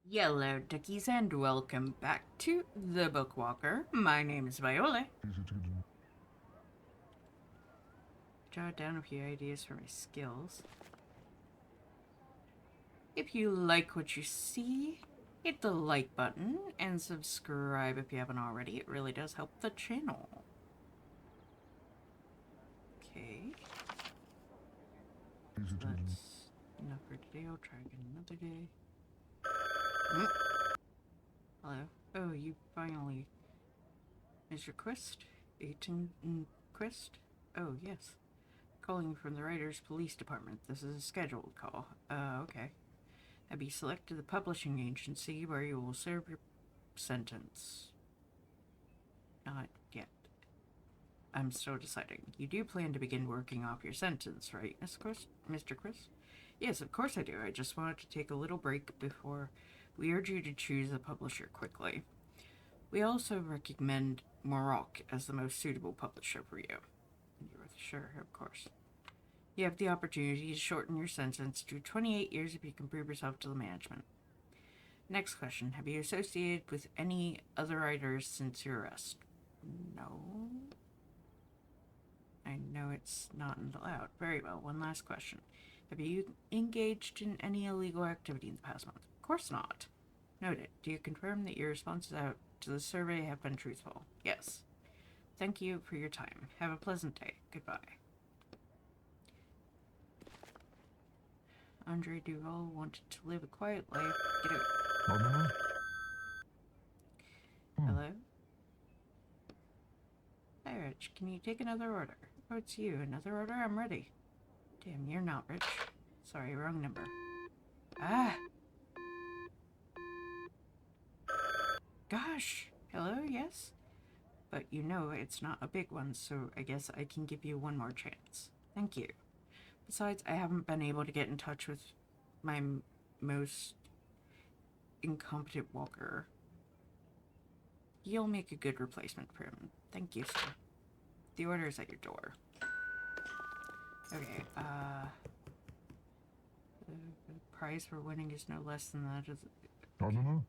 Yellow duckies and welcome back to the Bookwalker. My name is Viola. Jot down a few ideas for my skills. If you like what you see, hit the like button and subscribe if you haven't already. It really does help the channel. Okay. So that's enough for today. I'll try again another day. Hello. Oh, you finally. Is your quest? 18 quest? Oh, yes. Calling from the Writers Police Department. This is a scheduled call. Okay. Have you selected the publishing agency where you will serve your sentence? Not yet. I'm still deciding. You do plan to begin working off your sentence, right, Mr. Chris? Yes, of course I do. I just wanted to take a little break before we urge you to choose a publisher quickly. We also recommend Morocco as the most suitable publisher for you. You're sure, of course. You have the opportunity to shorten your sentence to 28 years if you can prove yourself to the management. Next question. Have you associated with any other writers since your arrest? No. I know it's not allowed. Very well. One last question. Have you engaged in any illegal activity in the past month? Of course not. Noted. Do you confirm that your responses out to the survey have been truthful? Yes. Thank you for your time. Have a pleasant day. Goodbye. Andre Duval wanted to live a quiet life. Get out. Hello? Hi, Rich. Can you take another order? Oh, it's you. Another order? I'm ready. Damn, you're not Rich. Sorry, wrong number. Ah! Gosh! Hello, yes? But you know it's not a big one, so I guess I can give you one more chance. Thank you. Besides, I haven't been able to get in touch with my most incompetent walker. You'll make a good replacement for him. Thank you, sir. The order is at your door. Okay, the prize for winning is no less than that of the... I don't know.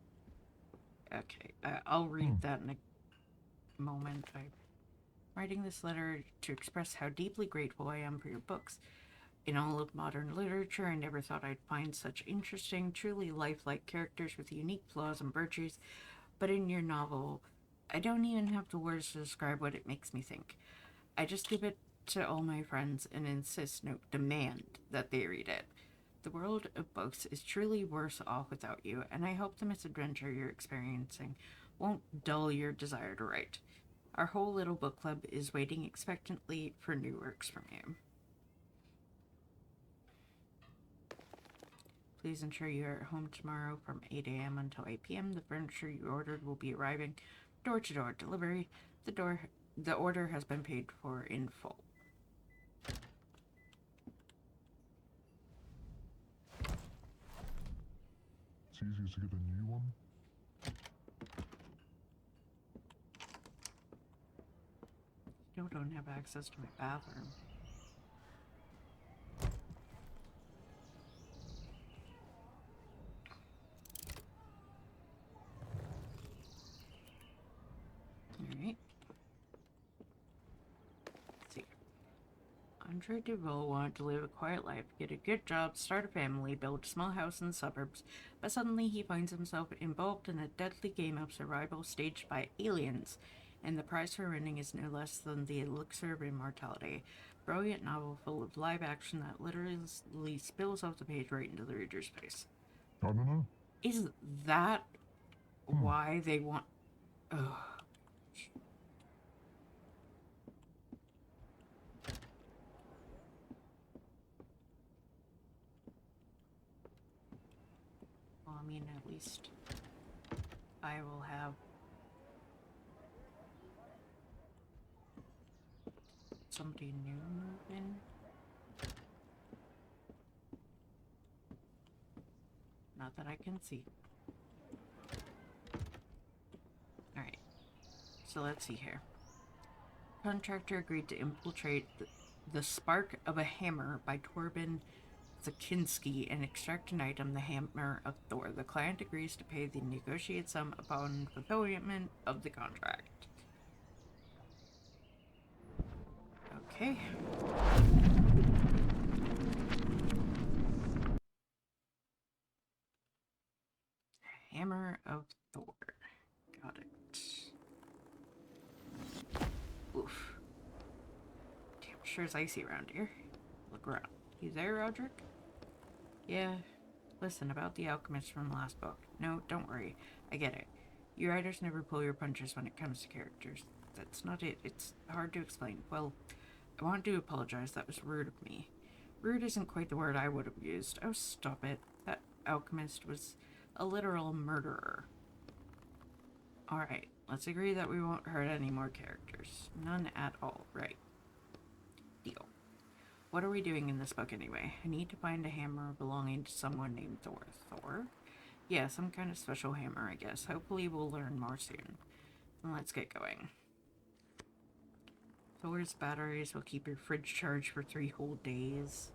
Okay, I'll read that in a moment. I'm writing this letter to express how deeply grateful I am for your books. In all of modern literature, I never thought I'd find such interesting, truly lifelike characters with unique flaws and virtues, but in your novel, I don't even have the words to describe what it makes me think. I just give it to all my friends and insist, no, demand that they read it. The world of books is truly worse off without you, and I hope the misadventure you're experiencing won't dull your desire to write. Our whole little book club is waiting expectantly for new works from you. Please ensure you are at home tomorrow from 8 a.m. until 8 p.m. The furniture you ordered will be arriving door-to-door delivery. The order has been paid for in full. It's easier to get a new one. You don't have access to my bathroom. Alright. Let's see. Andre Duval wanted to live a quiet life, get a good job, start a family, build a small house in the suburbs, but suddenly he finds himself involved in a deadly game of survival staged by aliens, and the prize for winning is no less than the elixir of immortality. Brilliant novel full of live action that literally spills off the page right into the reader's face. I don't know. Is that why they want... Ugh. Well, I mean, at least I will have somebody new move in. Not that I can see. Alright. So let's see here. Contractor agreed to infiltrate the Spark of a Hammer by Torben Kinski and extract an item, the Hammer of Thor. The client agrees to pay the negotiated sum upon fulfillment of the contract. Okay. Hammer of Thor. Got it. Oof. Damn, sure is icy around here. Look around. You there, Roderick? Yeah. Listen, about the alchemist from the last book. No, don't worry. I get it. You writers never pull your punches when it comes to characters. That's not it. It's hard to explain. Well, I want to apologize. That was rude of me. Rude isn't quite the word I would have used. Oh, stop it. That alchemist was a literal murderer. Alright, let's agree that we won't hurt any more characters. None at all, right? Deal. What are we doing in this book anyway? I need to find a hammer belonging to someone named Thor. Thor? Yeah, some kind of special hammer, I guess. Hopefully we'll learn more soon. And let's get going. Thor's batteries will keep your fridge charged for 3 whole days.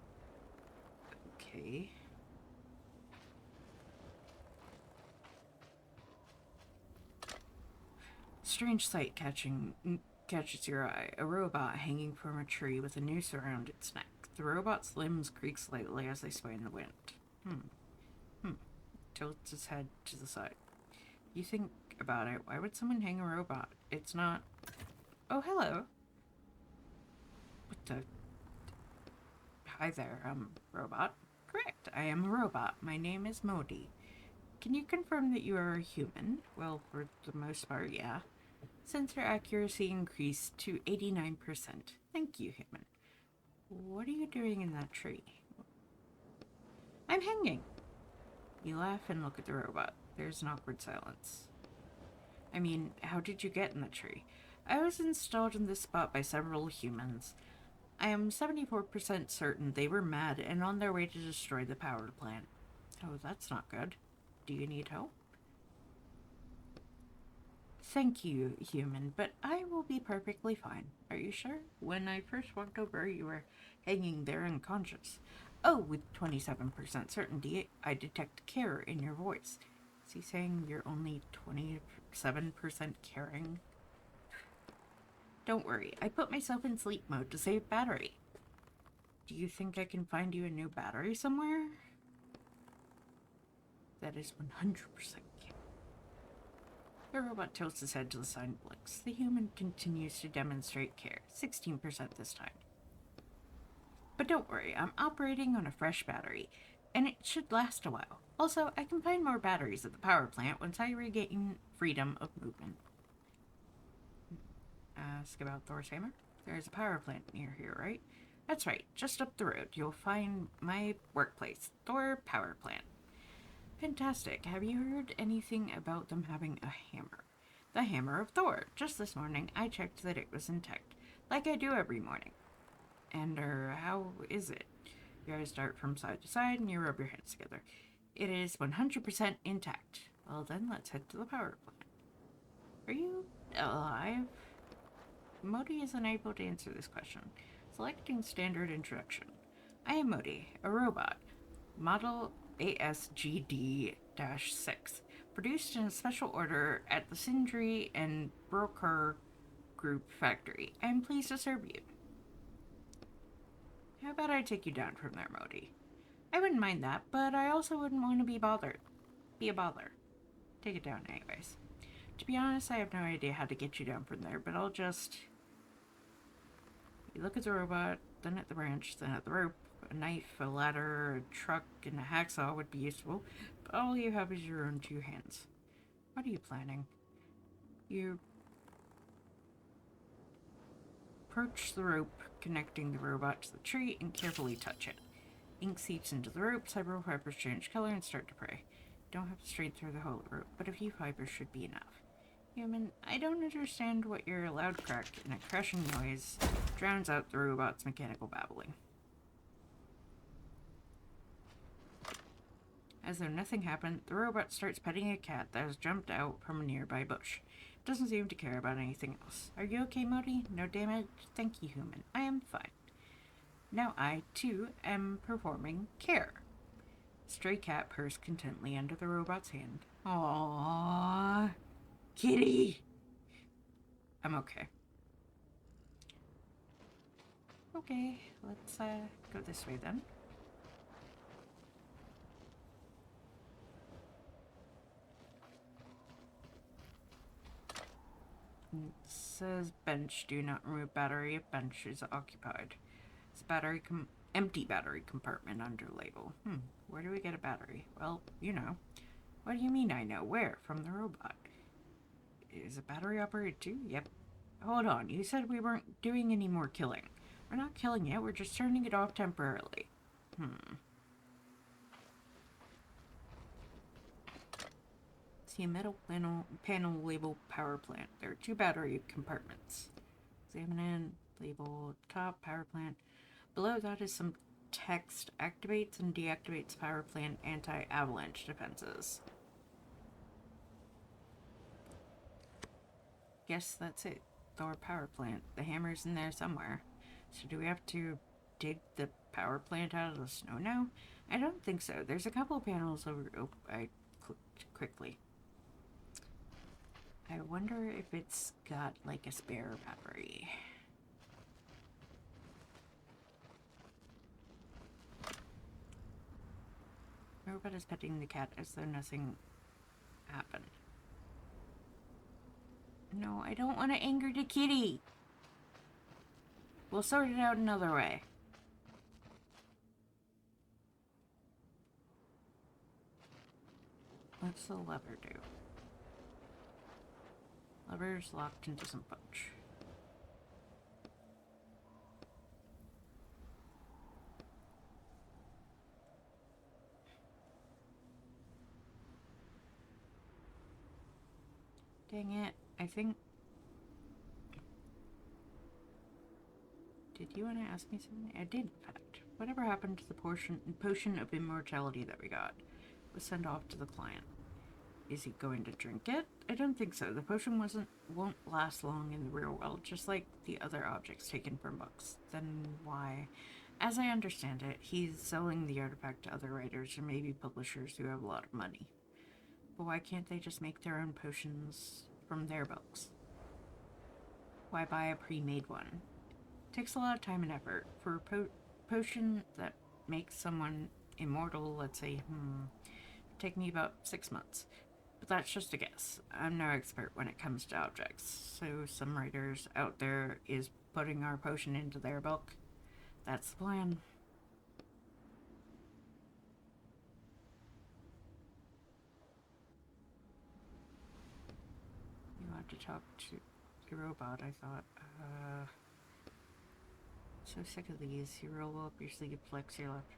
Okay. Strange sight catches your eye. A robot hanging from a tree with a noose around its neck. The robot's limbs creak slightly as they sway in the wind. Tilts his head to the side. You think about it, why would someone hang a robot? It's not... Oh, hello. What the... Hi there, robot. Correct, I am a robot. My name is Modi. Can you confirm that you are a human? Well, for the most part, yeah. Sensor accuracy increased to 89%. Thank you, human. What are you doing in that tree? I'm hanging. You laugh and look at the robot. There's an awkward silence. I mean, how did you get in the tree? I was installed in this spot by several humans. I am 74% certain they were mad and on their way to destroy the power plant. Oh, that's not good. Do you need help? Thank you, human, but I will be perfectly fine. Are you sure? When I first walked over, you were hanging there unconscious. Oh, with 27% certainty, I detect care in your voice. Is he saying you're only 27% caring? Don't worry, I put myself in sleep mode to save battery. Do you think I can find you a new battery somewhere? That is 100% care. The robot tilts his head to the side and blinks. The human continues to demonstrate care, 16% this time. But don't worry, I'm operating on a fresh battery, and it should last a while. Also, I can find more batteries at the power plant once I regain freedom of movement. Ask about Thor's hammer? There's a power plant near here, right? That's right, just up the road. You'll find my workplace, Thor Power Plant. Fantastic. Have you heard anything about them having a hammer? The Hammer of Thor. Just this morning, I checked that it was intact, like I do every morning. And, how is it? You guys start from side to side and you rub your hands together. It is 100% intact. Well then, let's head to the power plant. Are you alive? Modi is unable to answer this question. Selecting standard introduction. I am Modi, a robot. Model ASGD-6. Produced in a special order at the Sindri and Bookwalker Group factory. I am pleased to serve you. How about I take you down from there, Modi? I wouldn't mind that, but I also wouldn't want to be a bother. Take it down anyways. To be honest, I have no idea how to get you down from there, but I'll just... You look at the robot, then at the branch, then at the rope. A knife, a ladder, a truck, and a hacksaw would be useful, but all you have is your own 2 hands. What are you planning? You approach the rope connecting the robot to the tree and carefully touch it. Ink seeps into the rope, several fibers change color and start to fray. Don't have to straight through the whole rope, but a few fibers should be enough. Human, I don't understand what your loud crack and a crashing noise drowns out the robot's mechanical babbling. As though nothing happened, the robot starts petting a cat that has jumped out from a nearby bush. It doesn't seem to care about anything else. Are you okay, Modi? No damage? Thank you, human. I am fine. Now I, too, am performing care. Stray cat purrs contentedly under the robot's hand. Aww, kitty! I'm okay. Okay, let's go this way then. It says bench, do not remove battery if bench is occupied. It's empty battery compartment under label. Where do we get a battery? Well, you know. What do you mean I know? Where? From the robot. Is a battery operated too? Yep. Hold on, you said we weren't doing any more killing. We're not killing it, we're just turning it off temporarily. See a metal panel labeled power plant. There are 2 battery compartments. Examine in, label top power plant. Below that is some text. Activates and deactivates power plant anti-avalanche defenses. Guess that's it. Thor power plant. The hammer's in there somewhere. So do we have to dig the power plant out of the snow now? I don't think so. There's a couple of panels over. Oh, I clicked quickly. I wonder if it's got like a spare battery. The robot is petting the cat as though nothing happened. No, I don't want to anger the kitty. We'll sort it out another way. What's the lever do? Lever's locked into some punch. Dang it, I think... Did you want to ask me something? I did, in fact. Whatever happened to the potion of immortality that we got? It was sent off to the client. Is he going to drink it? I don't think so. The potion won't last long in the real world, just like the other objects taken from books. Then why? As I understand it, he's selling the artifact to other writers or maybe publishers who have a lot of money. But why can't they just make their own potions from their books? Why buy a pre-made one? It takes a lot of time and effort. For a potion that makes someone immortal, let's say, take me about 6 months. But that's just a guess. I'm no expert when it comes to objects. So some writers out there is putting our potion into their book. That's the plan. You want to talk to the robot, I thought. So sick of these. You roll up your sleeve, flex your left.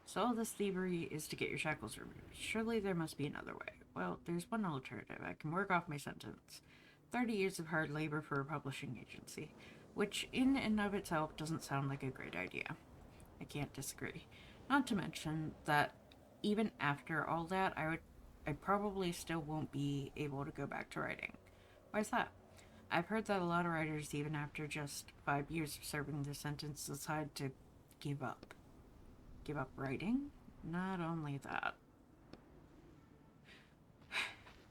So all this thievery is to get your shackles removed. Surely there must be another way. Well, there's one alternative. I can work off my sentence. 30 years of hard labor for a publishing agency, which in and of itself doesn't sound like a great idea. I can't disagree. Not to mention that even after all that, I probably still won't be able to go back to writing. Why's that? I've heard that a lot of writers, even after just 5 years of serving their sentence, decide to give up. Give up writing? Not only that.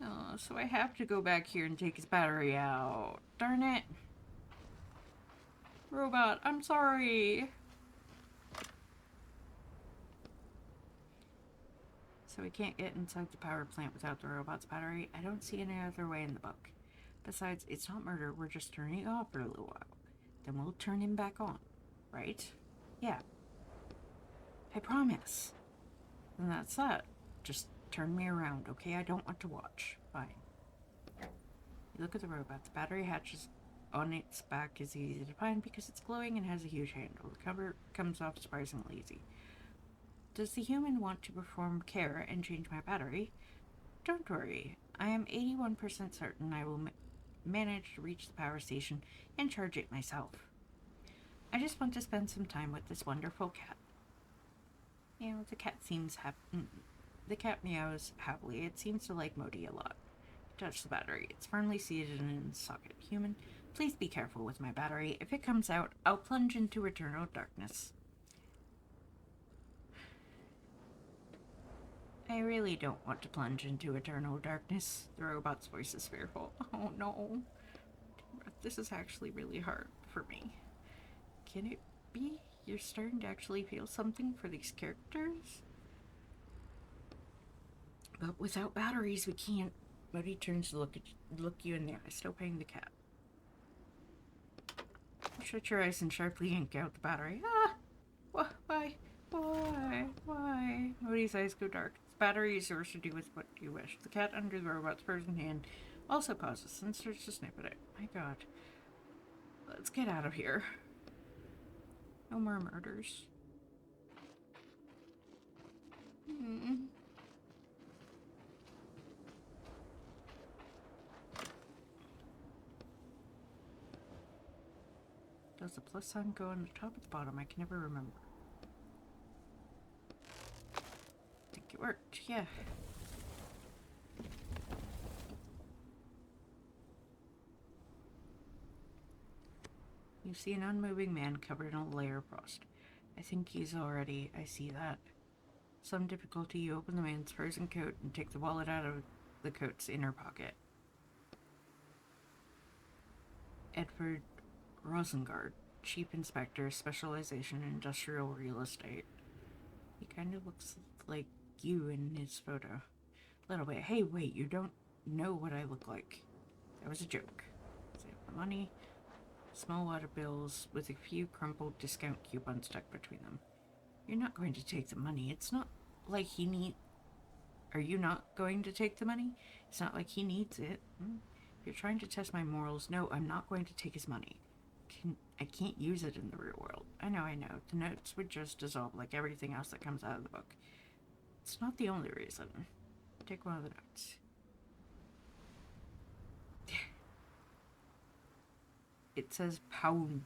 Oh, so I have to go back here and take his battery out. Darn it. Robot, I'm sorry. So we can't get inside the power plant without the robot's battery? I don't see any other way in the book. Besides, it's not murder, we're just turning it off for a little while. Then we'll turn him back on, right? Yeah. I promise. Then that's that. Just turn me around, okay? I don't want to watch. Fine. You look at the robot. The battery hatches on its back is easy to find because it's glowing and has a huge handle. The cover comes off surprisingly easy. Does the human want to perform care and change my battery? Don't worry. I am 81% certain I will manage to reach the power station and charge it myself. I just want to spend some time with this wonderful cat. You know, the cat seems happy. The cat meows happily. It seems to like Modi a lot. Touch the battery. It's firmly seated in its socket. Human, please be careful with my battery. If it comes out, I'll plunge into eternal darkness. I really don't want to plunge into eternal darkness. The robot's voice is fearful. Oh no. This is actually really hard for me. Can it be you're starting to actually feel something for these characters? But without batteries, we can't. Buddy turns to look you in the eye, still paying the cat. Shut your eyes and sharply yank out the battery. Ah! Why? Why? Moody's eyes go dark. The battery is yours to do with what you wish. The cat under the robot's frozen hand also pauses and starts to snip at it. My god. Let's get out of here. No more murders. Does the plus sign go on the top or the bottom? I can never remember. I think it worked, yeah. You see an unmoving man covered in a layer of frost. I see that. Some difficulty, you open the man's frozen coat and take the wallet out of the coat's inner pocket. Edward Rosengard, Chief Inspector, Specialization in Industrial Real Estate. He kind of looks like you in his photo. Little bit. Hey, wait, you don't know what I look like. That was a joke. Save the money. Small water bills with a few crumpled discount coupons stuck between them. You're not going to take the money. It's not like he needs... Are you not going to take the money? It's not like he needs it. If you're trying to test my morals, no, I'm not going to take his money. I can't use it in the real world. I know. The notes would just dissolve like everything else that comes out of the book. It's not the only reason. Take one of the notes. It says poundins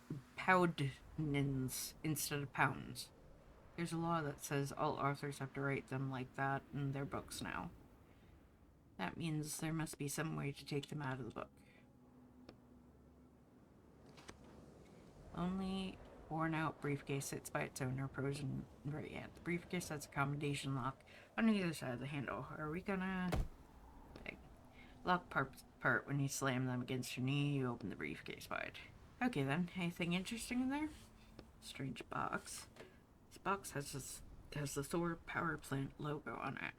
instead of pounds. There's a law that says all authors have to write them like that in their books now. That means there must be some way to take them out of the book. Only worn out briefcase sits by its owner, frozen right hand. The briefcase has a combination lock on either side of the handle. Are we gonna... Lock part when you slam them against your knee, you open the briefcase wide. Okay then, anything interesting in there? Strange box. This box has the Thor power plant logo on it.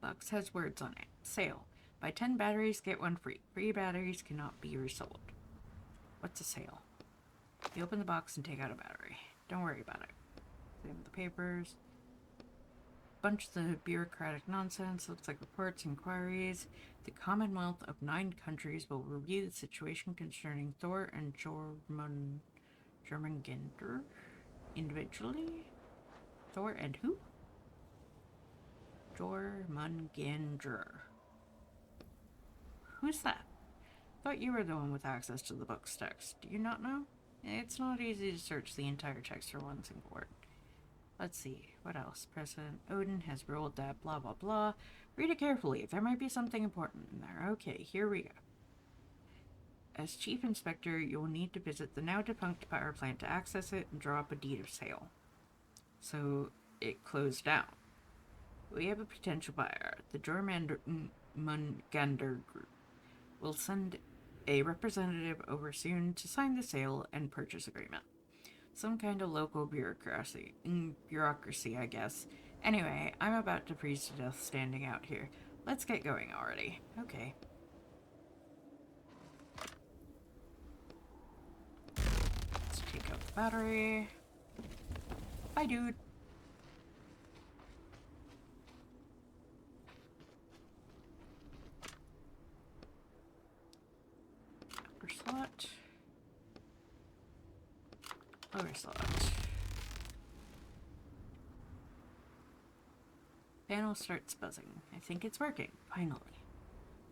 Box has words on it. Sale. Buy 10 batteries, get 1 free. Free batteries cannot be resold. What's a sale? You open the box and take out a battery. Don't worry about it. Examine the papers. Bunch of the bureaucratic nonsense. Looks like reports, inquiries. The Commonwealth of 9 countries will review the situation concerning Thor and Jormungandr individually. Thor and who? Jormungandr. Who's that? Thought you were the one with access to the book's text. Do you not know? It's not easy to search the entire text for one single word. Let's see, what else? President Odin has ruled that blah blah blah. Read it carefully. There might be something important in there. Okay, here we go. As Chief Inspector, you will need to visit the now defunct power plant to access it and draw up a deed of sale. So, it closed down. We have a potential buyer. The Jormungandr Group will send a representative over soon to sign the sale and purchase agreement. Some kind of local bureaucracy, I guess. Anyway, I'm about to freeze to death standing out here. Let's get going already. Okay. Let's take out the battery. Bye, dude. Upper slot. Lower slot. Panel starts buzzing. I think it's working. Finally.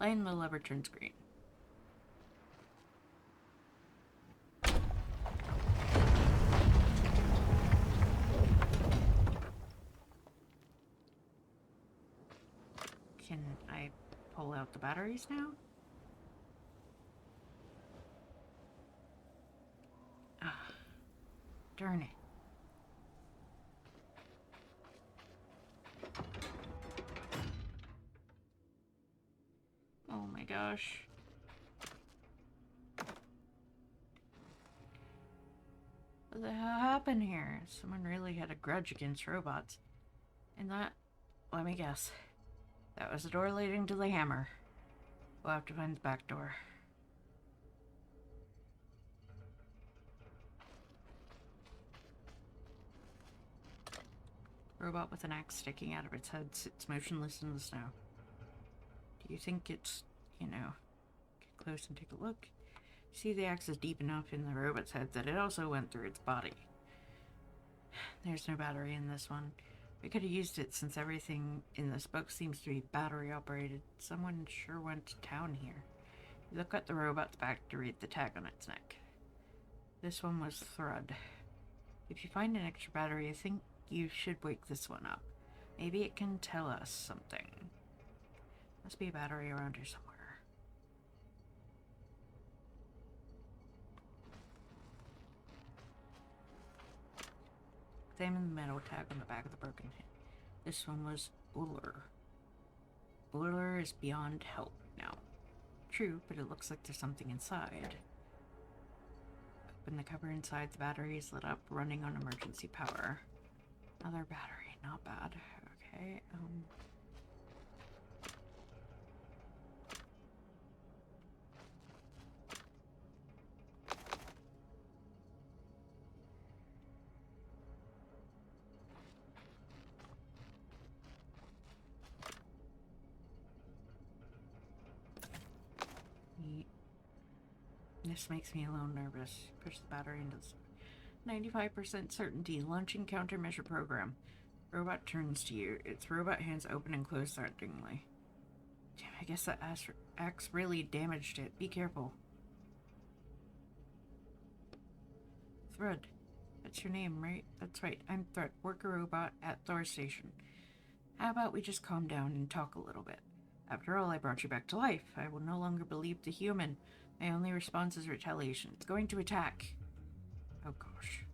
Laying the lever turns green. Can I pull out the batteries now? Darn it. gosh. What the hell happened here? Someone really had a grudge against robots. And that, let me guess, that was the door leading to the hammer. We'll have to find the back door. Robot with an axe sticking out of its head sits motionless in the snow. Do you think it's, get close and take a look? See, the axe is deep enough in the robot's head that it also went through its body. There's no battery in this one. We could have used it since everything in this book seems to be battery operated. Someone sure went to town here. You look at the robot's back to read the tag on its neck. This one was Thread. If you find an extra battery, I think you should wake this one up. Maybe it can tell us something. Must be a battery around here somewhere. Examine the metal tag on the back of the broken hand. This one was Uller. Uller is beyond help now. True, but it looks like there's something inside. Open the cover inside. The battery is lit up, running on emergency power. Another battery, not bad. Okay, This makes me a little nervous. Push the battery into the 95% certainty. Launching countermeasure program. Robot turns to you. Its robot hands open and close threateningly. Damn, I guess that axe really damaged it. Be careful. Thread. That's your name, right? That's right. I'm Thread, worker robot at Thor Station. How about we just calm down and talk a little bit? After all, I brought you back to life. I will no longer believe the human. My only response is retaliation. It's going to attack. Oh gosh.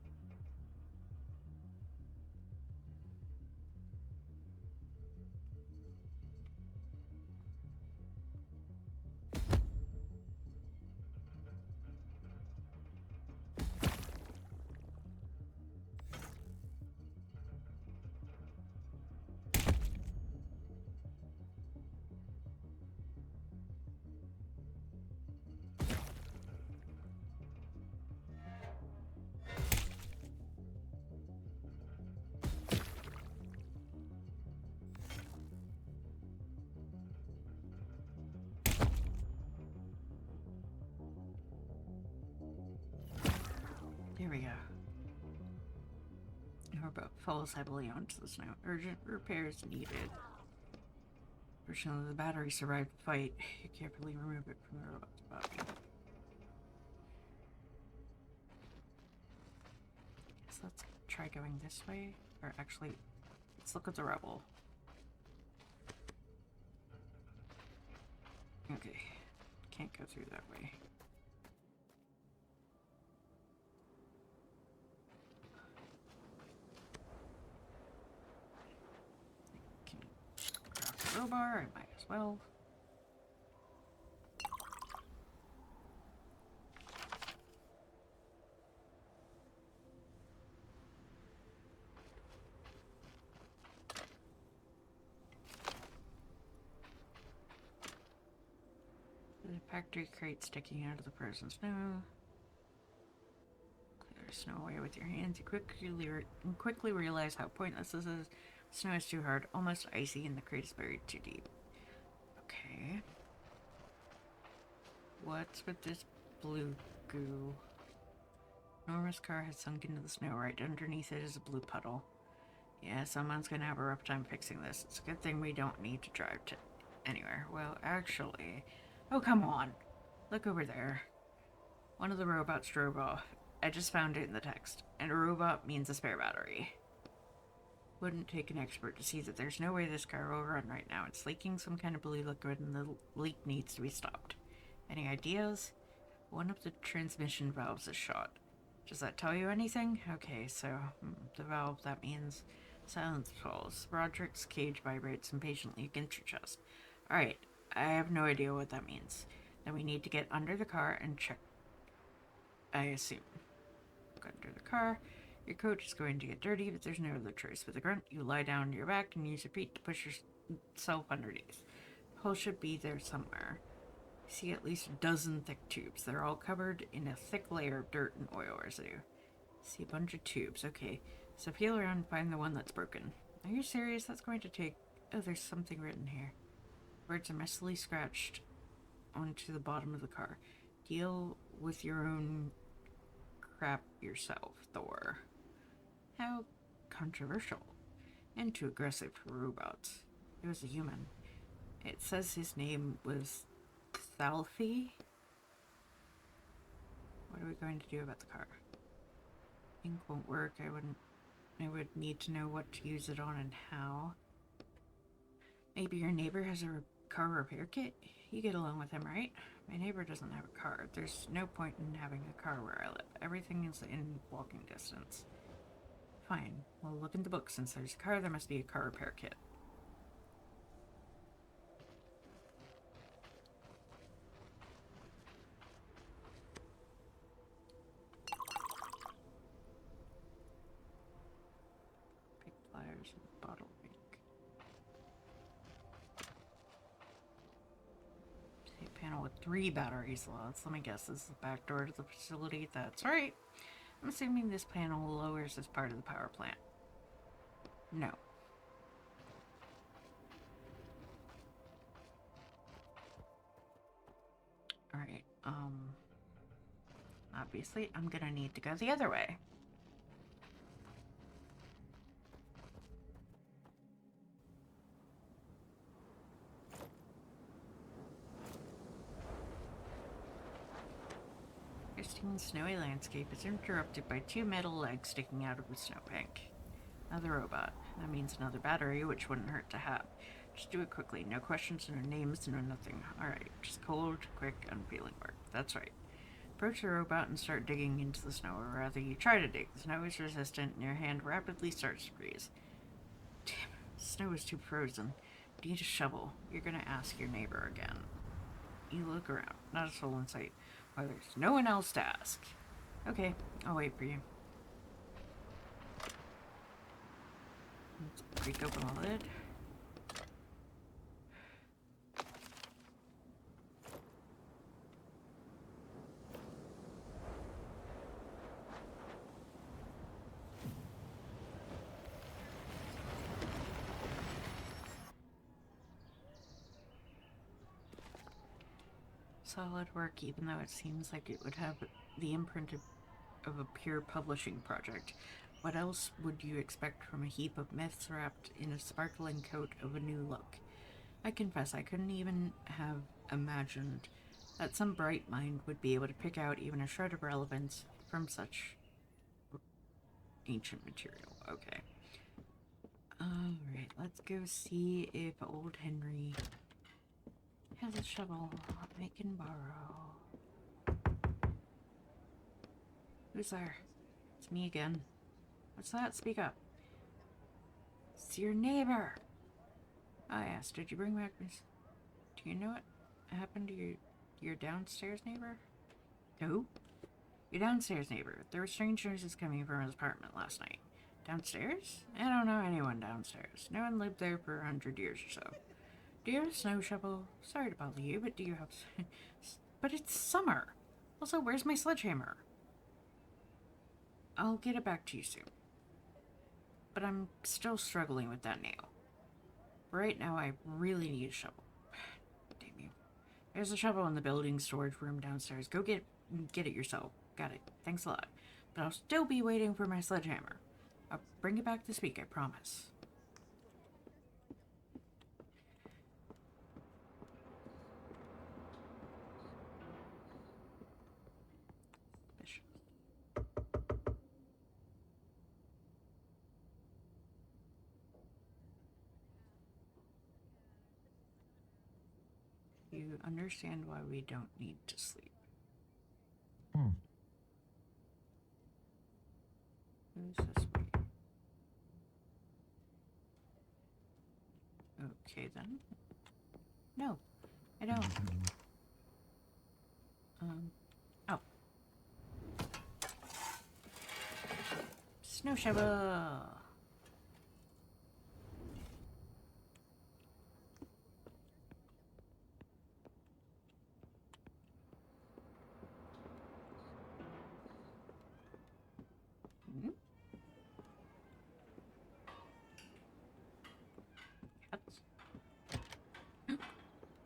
There we go. Our boat falls heavily onto the snow. Urgent repairs needed. Fortunately, the battery survived the fight. You carefully remove it from the robot's body. Guess let's try going this way. Or actually, let's look at the rebel. Okay. Can't go through that way. Crowbar, I might as well. There's a factory crate sticking out of the frozen snow. Clear the snow away with your hands. You quickly realize how pointless this is. The snow is too hard, almost icy, and the crate is buried too deep. Okay. What's with this blue goo? Norma's car has sunk into the snow. Right underneath it is a blue puddle. Yeah, someone's gonna have a rough time fixing this. It's a good thing we don't need to drive to anywhere. Well, actually... Oh, come on. Look over there. One of the robots drove off. I just found it in the text. And a robot means a spare battery. Wouldn't take an expert to see that there's no way this car will run right now. It's leaking some kind of blue liquid and the leak needs to be stopped. Any ideas? One of the transmission valves is shot. Does that tell you anything? Okay, so the valve, that means silence falls. Roderick's cage vibrates impatiently against your chest. Alright, I have no idea what that means. Then we need to get under the car and check. I assume. Go under the car. Your coat is going to get dirty, but there's no other choice. With a grunt, you lie down on your back and use your feet to push yourself underneath. The hole should be there somewhere. You see at least a dozen thick tubes. They're all covered in a thick layer of dirt and oil residue. See a bunch of tubes. Okay, so feel around and find the one that's broken. Are you serious? That's going to take... Oh, there's something written here. Words are messily scratched onto the bottom of the car. Deal with your own crap yourself, Thor. How controversial. And too aggressive for robots. It was a human. It says his name was Thalfi. What are we going to do about the car? Ink won't work. I would need to know what to use it on and how. Maybe your neighbor has a car repair kit? You get along with him, right? My neighbor doesn't have a car. There's no point in having a car where I live. Everything is in walking distance. Fine. We'll look in the book. Since there's a car, there must be a car repair kit. Big pliers and bottle ink. A panel with 3 battery slots. Let me guess, this is the back door to the facility. That's right. I'm assuming this panel lowers as part of the power plant. No. Alright, obviously I'm gonna need to go the other way. Pristine snowy landscape is interrupted by 2 metal legs sticking out of the snowbank. Another robot. That means another battery, which wouldn't hurt to have. Just do it quickly. No questions, no names, no nothing. Alright, just cold, quick, unfeeling work. That's right. Approach the robot and start digging into the snow, or rather you try to dig. The snow is resistant and your hand rapidly starts to freeze. Damn, snow is too frozen. You need a shovel. You're gonna ask your neighbor again. You look around. Not a soul in sight. Why, there's no one else to ask. Okay, I'll wait for you. Let's break open the lid. Solid work, even though it seems like it would have the imprint of a pure publishing project. What else would you expect from a heap of myths wrapped in a sparkling coat of a new look? I confess I couldn't even have imagined that some bright mind would be able to pick out even a shred of relevance from such ancient material. Okay. Alright, let's go see if old Henry has a shovel I can borrow. Who's there? It's me again. What's that? Speak up. It's your neighbor. I asked, did you bring back this? Do you know what happened to your downstairs neighbor? Who? Your downstairs neighbor. There were strange noises coming from his apartment last night. Downstairs? I don't know anyone downstairs. No one lived there for 100 years or so. Do you have a snow shovel? Sorry to bother you, but do you have... But it's summer. Also, where's my sledgehammer? I'll get it back to you soon. But I'm still struggling with that nail. Right now, I really need a shovel. Damn you. There's a shovel in the building storage room downstairs. Go get it yourself. Got it. Thanks a lot. But I'll still be waiting for my sledgehammer. I'll bring it back this week, I promise. You understand why we don't need to sleep. Who's this way? Okay then. No, I don't. Easier to get Oh. Snow shovel.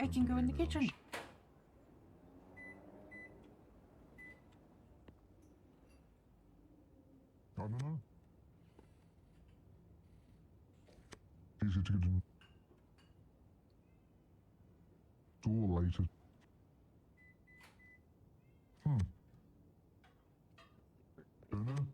I can go in the kitchen. I don't know. Easier to get in. Door later. Don't know.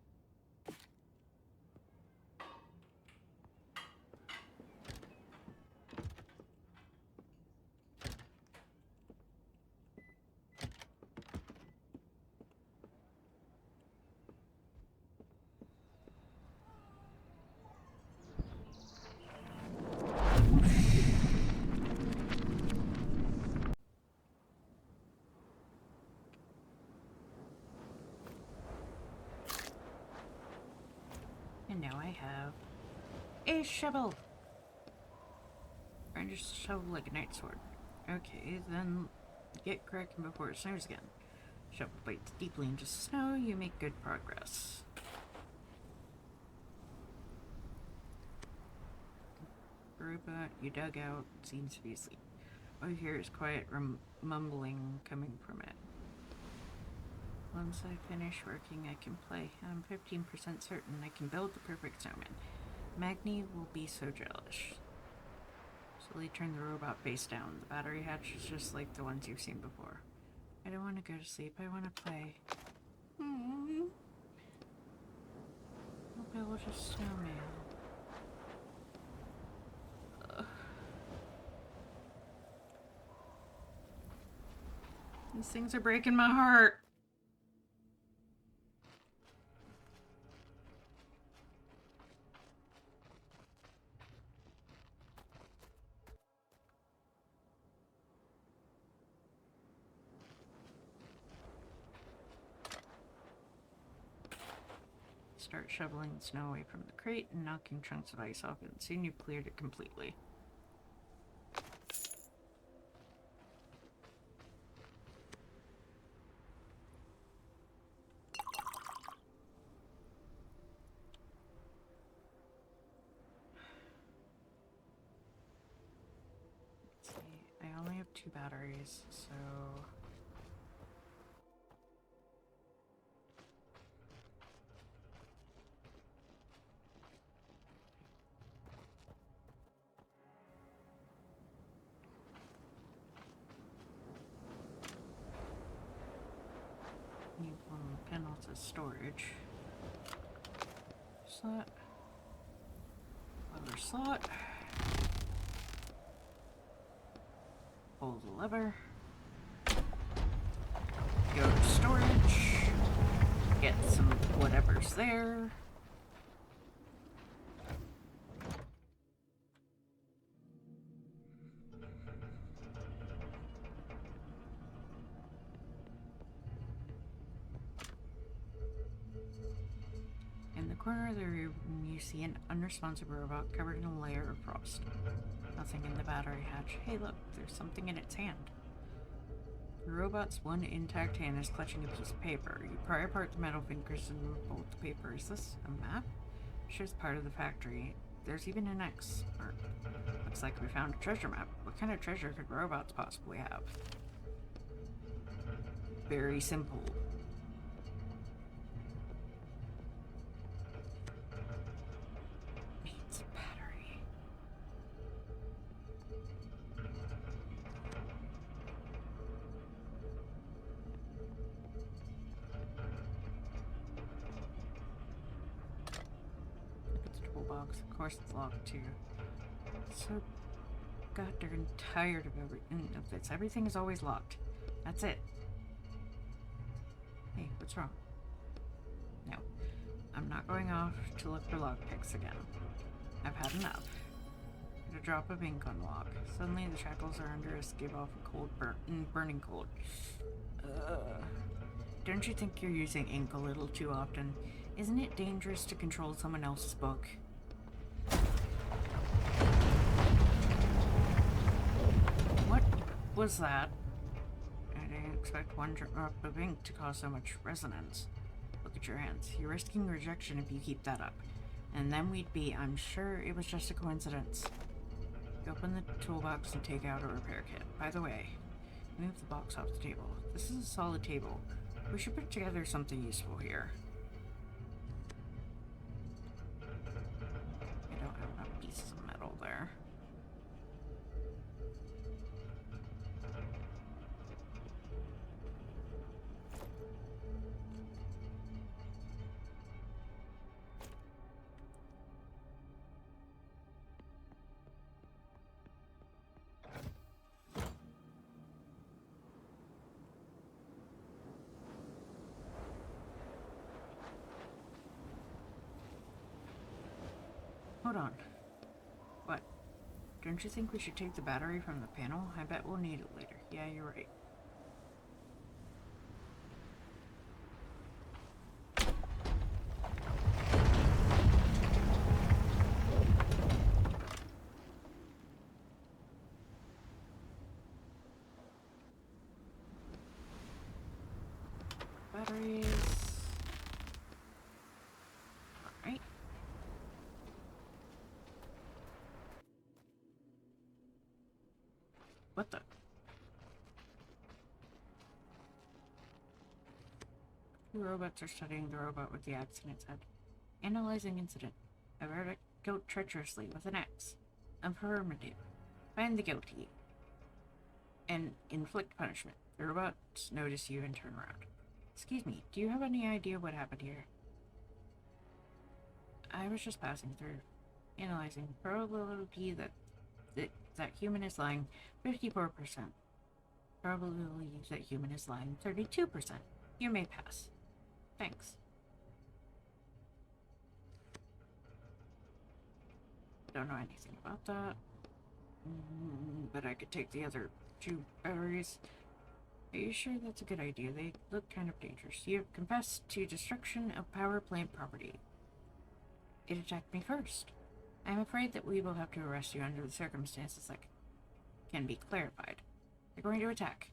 And now I have a shovel. Or just shovel like a night sword. Okay, then get cracking before it snows again. Shovel bites deeply into snow, you make good progress. Robot you dug out seems to be asleep. All you hear is quiet mumbling coming from it. Once I finish working, I can play. I'm 15% certain I can build the perfect snowman. Magni will be so jealous. Slowly turn the robot face down. The battery hatch is just like the ones you've seen before. I don't want to go to sleep. I want to play. I'll build a snowman. These things are breaking my heart. Start shoveling the snow away from the crate and knocking chunks of ice off it. Soon you've cleared it completely. Let's see, I only have 2 batteries, so... Need one panel to storage. Slot. Lever slot. Pull the lever. Go to storage. Get some whatever's there. In the corner of the room, you see an unresponsive robot covered in a layer of frost. Nothing in the battery hatch. Hey look, there's something in its hand. The robot's one intact hand is clutching a piece of paper. You pry apart the metal fingers and bolt the paper. Is this a map? Shows part of the factory. There's even an X mark. Looks like we found a treasure map. What kind of treasure could robots possibly have? Very simple. Needs a battery. Look at the toolbox. Of course it's locked too. So goddamn tired of this. Everything is always locked. That's it. Hey, what's wrong? No. I'm not going off to look for lockpicks again. I've had enough. a drop of ink on lock. Suddenly the shackles are under us give off a cold burning cold. Don't you think you're using ink a little too often? Isn't it dangerous to control someone else's book? What was that? I didn't expect one drop of ink to cause so much resonance. Look at your hands. You're risking rejection if you keep that up. And then we'd be, I'm sure it was just a coincidence. You open the toolbox and take out a repair kit. By the way, move the box off the table. This is a solid table. We should put together something useful here. I don't have enough pieces of metal there. Hold on. What? Don't you think we should take the battery from the panel? I bet we'll need it later. Yeah, you're right. Batteries. Alright. What the? The robots are studying the robot with the axe in its head. Analyzing incident. A verdict killed treacherously with an axe. Affirmative. Find the guilty. And inflict punishment. The robots notice you and turn around. Excuse me, do you have any idea what happened here? I was just passing through. Analyzing. Probability that human is lying, 54%. Probability that human is lying, 32%. You may pass. Thanks. Don't know anything about that. But I could take the other 2 batteries. Are you sure that's a good idea? They look kind of dangerous. You have confessed to destruction of power plant property. It attacked me first. I'm afraid that we will have to arrest you under the circumstances that can be clarified. They're going to attack.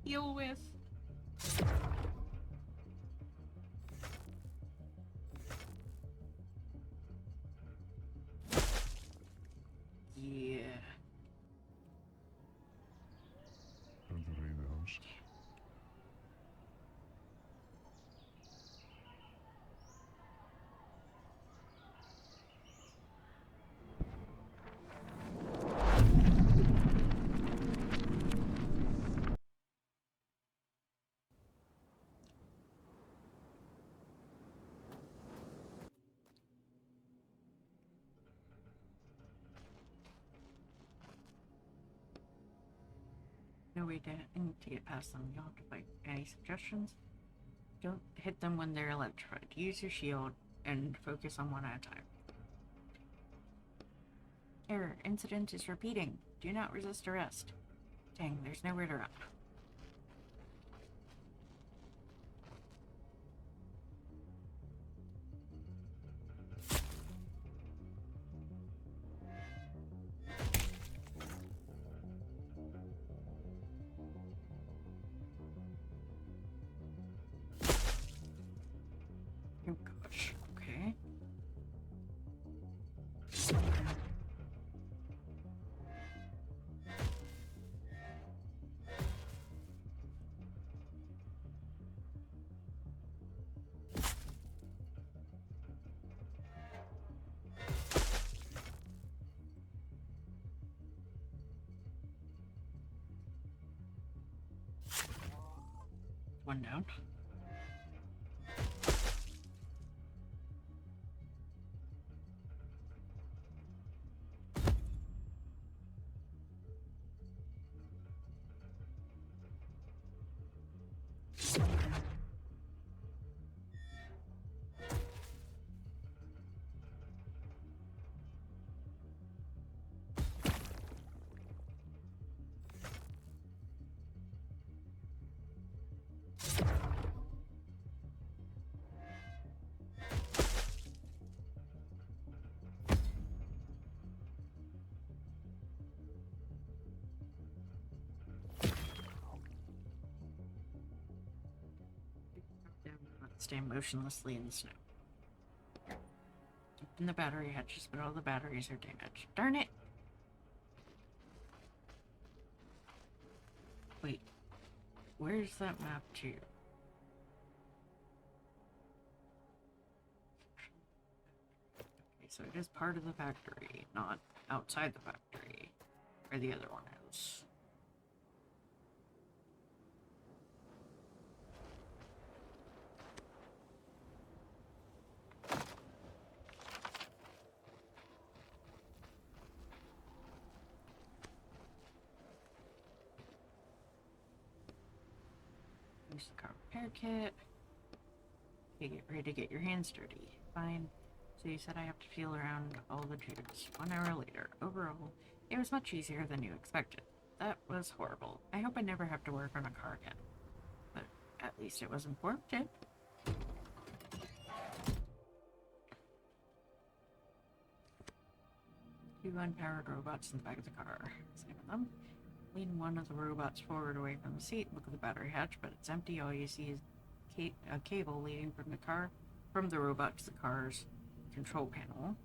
Deal with. Yeah. Burglary in the house. No way to get past them. You'll have to fight. Any suggestions? Don't hit them when they're electrified. Use your shield and focus on one at a time. Error. Incident is repeating. Do not resist arrest. Dang, there's nowhere to run. Oh gosh, okay. one down. Stand motionlessly in the snow. Open the battery hatches, but all the batteries are damaged. Darn it! Wait, where's that map to? Okay, so it is part of the factory, not outside the factory, where the other one is. Use the car repair kit. Okay, get ready to get your hands dirty. Fine. So you said I have to feel around all the tubes. 1 hour later. Overall, it was much easier than you expected. That was horrible. I hope I never have to work on a car again. But at least it was informative. 2 unpowered robots in the back of the car. Examine them. Lean one of the robots forward away from the seat. Look at the battery hatch, but it's empty. All you see is a cable leading from the robot to the car's control panel.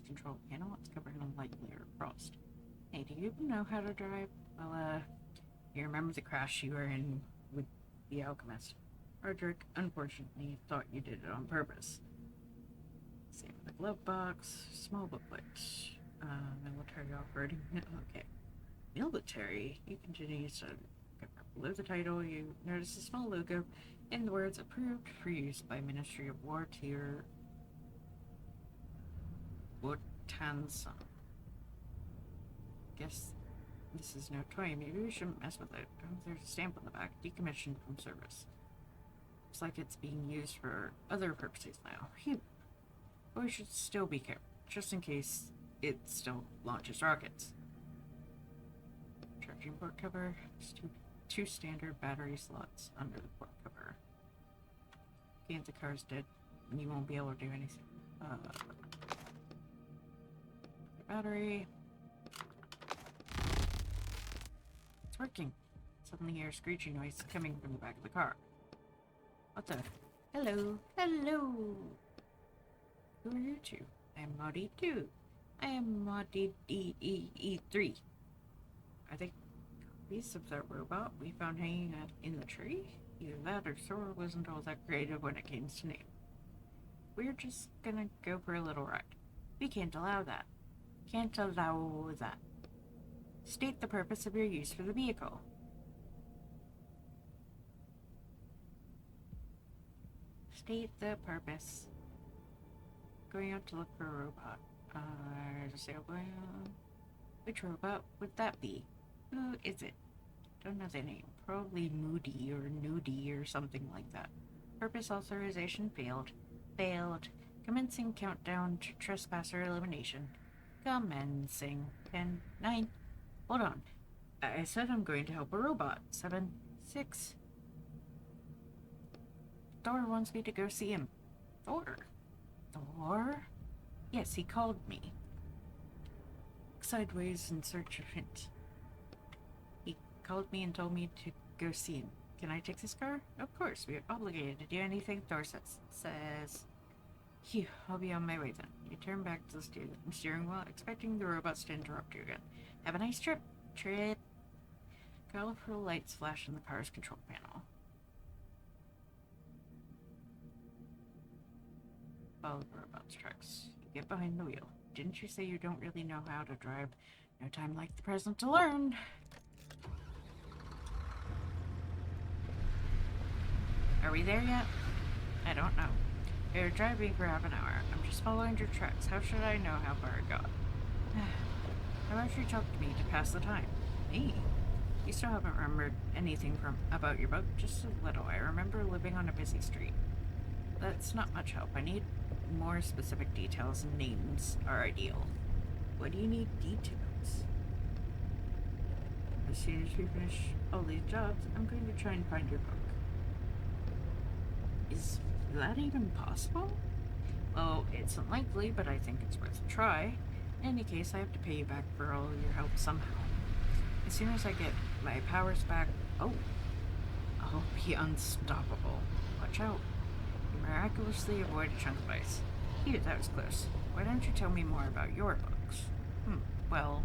Control panel. It's covered in a light layer of frost. Hey, do you even know how to drive? Well, you remember the crash you were in with the alchemist? Roderick, unfortunately, thought you did it on purpose. Same with the glove box. Small booklet. Military operating. Okay. Military? You continue to below the title, you notice a small logo in the words approved for use by Ministry of War Tier Wotanson. Guess this is no toy. Maybe we shouldn't mess with it. Oh, there's a stamp on the back. Decommissioned from service. Looks like it's being used for other purposes now. Phew. But we should still be careful, just in case it still launches rockets. Charging port cover. There's two standard battery slots under the port cover. If the car's dead, you won't be able to do anything. Battery. It's working. Suddenly hear a screeching noise coming from the back of the car. What the? Hello. Hello. Who are you two? I am Maudie 2. I am Maudie DEE3. Are they copies of that robot we found hanging in the tree? Either that or Sora wasn't all that creative when it came to name. We're just gonna go for a little ride. We can't allow that. Can't allow that. State the purpose of your use for the vehicle. State the purpose. Going out to look for a robot. There's a sale going on. Which robot would that be? Who is it? Don't know their name. Probably Moody or Nudie or something like that. Purpose authorization failed. Failed. Commencing countdown to trespasser elimination. Commencing. 10, 9. Hold on. I said I'm going to help a robot. 7, 6. Thor wants me to go see him. Thor? Thor? Yes, he called me. Sideways in search of hint. He called me and told me to go see him. Can I take this car? Of course, we are obligated to do anything Thor says. Phew, I'll be on my way then. You turn back to the steering wheel, expecting the robots to interrupt you again. Have a nice trip. Colorful lights flash in the car's control panel. Follow the robot's trucks. You get behind the wheel. Didn't you say you don't really know how to drive? No time like the present to learn. Are we there yet? I don't know. You're driving for half an hour. I'm just following your tracks. How should I know how far it got? How about you talk to me to pass the time? Me? You still haven't remembered anything about your book? Just a little. I remember living on a busy street. That's not much help. I need more specific details, and names are ideal. What do you need details? As soon as we finish all these jobs, I'm going to try and find your book. Is that even possible? Well, it's unlikely, but I think it's worth a try. In any case, I have to pay you back for all your help somehow. As soon as I get my powers back, I'll be unstoppable. Watch out. You miraculously avoid a chunk of ice. Phew, that was close. Why don't you tell me more about your books? Well,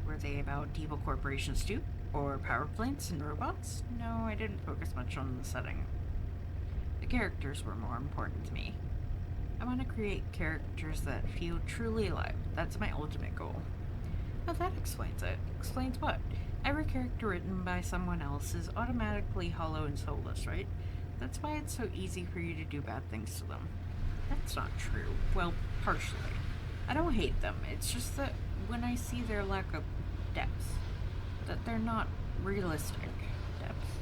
were they about evil corporations too? Or power plants and robots? No, I didn't focus much on the setting. The characters were more important to me. I want to create characters that feel truly alive. That's my ultimate goal. Well, that explains it. Explains what? Every character written by someone else is automatically hollow and soulless, right? That's why it's so easy for you to do bad things to them. That's not true. Well, partially. I don't hate them. It's just that when I see their lack of depth, that they're not realistic depth.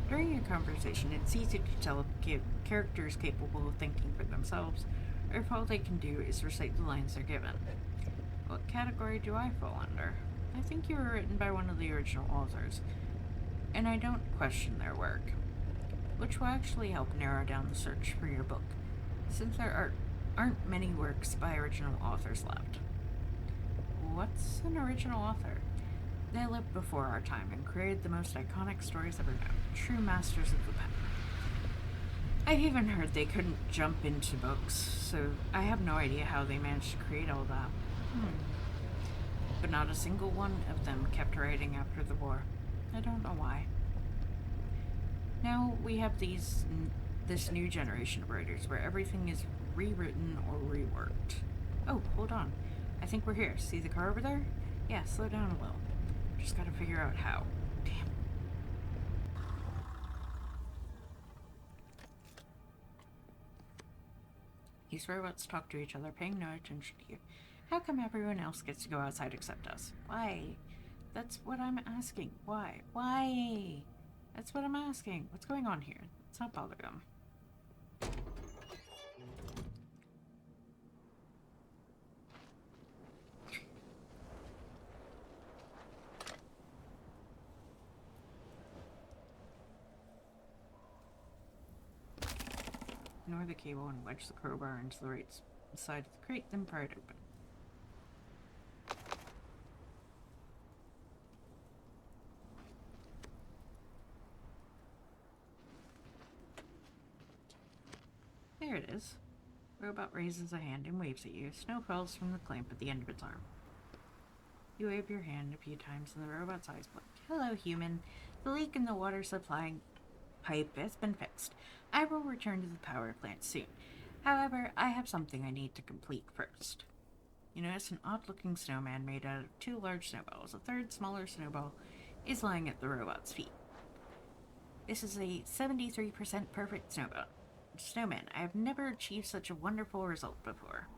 During a conversation, it's easy to tell if characters capable of thinking for themselves, or if all they can do is recite the lines they're given. What category do I fall under? I think you were written by one of the original authors, and I don't question their work, which will actually help narrow down the search for your book, since there aren't many works by original authors left. What's an original author? They lived before our time and created the most iconic stories ever known, true masters of the pen. I've even heard they couldn't jump into books, so I have no idea how they managed to create all that. But not a single one of them kept writing after the war. I don't know why. Now we have this new generation of writers where everything is rewritten or reworked. Oh, hold on. I think we're here. See the car over there? Yeah, slow down a little. Just gotta figure out how. Damn. These robots talk to each other, paying no attention to you. How come everyone else gets to go outside except us? Why? That's what I'm asking. Why? Why? That's what I'm asking. What's going on here? Let's not bother them. Ignore the cable and wedge the crowbar into the right side of the crate, then pry it open. There it is. Robot raises a hand and waves at you. Snow falls from the clamp at the end of its arm. You wave your hand a few times and the robot's eyes blink. Hello, human. The leak in the water supply pipe has been fixed. I will return to the power plant soon. However, I have something I need to complete first. You notice an odd-looking snowman made out of 2 large snowballs. A third, smaller snowball is lying at the robot's feet. This is a 73% perfect snowman. I have never achieved such a wonderful result before.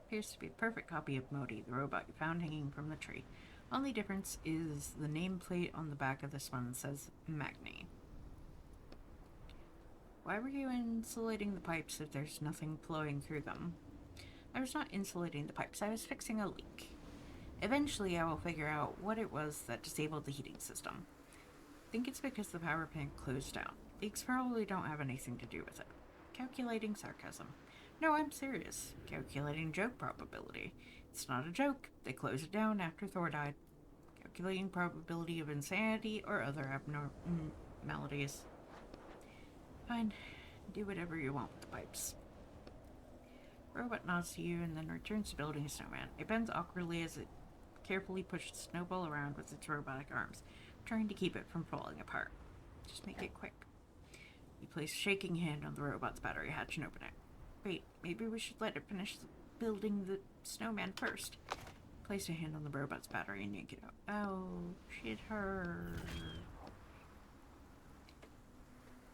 Appears to be a perfect copy of Modi, the robot you found hanging from the tree. Only difference is the nameplate on the back of this one says Magni. Why were you insulating the pipes if there's nothing flowing through them? I was not insulating the pipes, I was fixing a leak. Eventually I will figure out what it was that disabled the heating system. I think it's because the power plant closed down. Leaks probably don't have anything to do with it. Calculating sarcasm. No, I'm serious. Calculating joke probability. It's not a joke. They closed it down after Thor died. Calculating probability of insanity or other abnormalities. Fine. Do whatever you want with the pipes. Robot nods to you and then returns to building a snowman. It bends awkwardly as it carefully pushes the snowball around with its robotic arms, trying to keep it from falling apart. Just make it quick. You place a shaking hand on the robot's battery hatch and open it. Wait, maybe we should let it finish building the snowman first. Place a hand on the robot's battery and yank it out. Oh, shit hurt.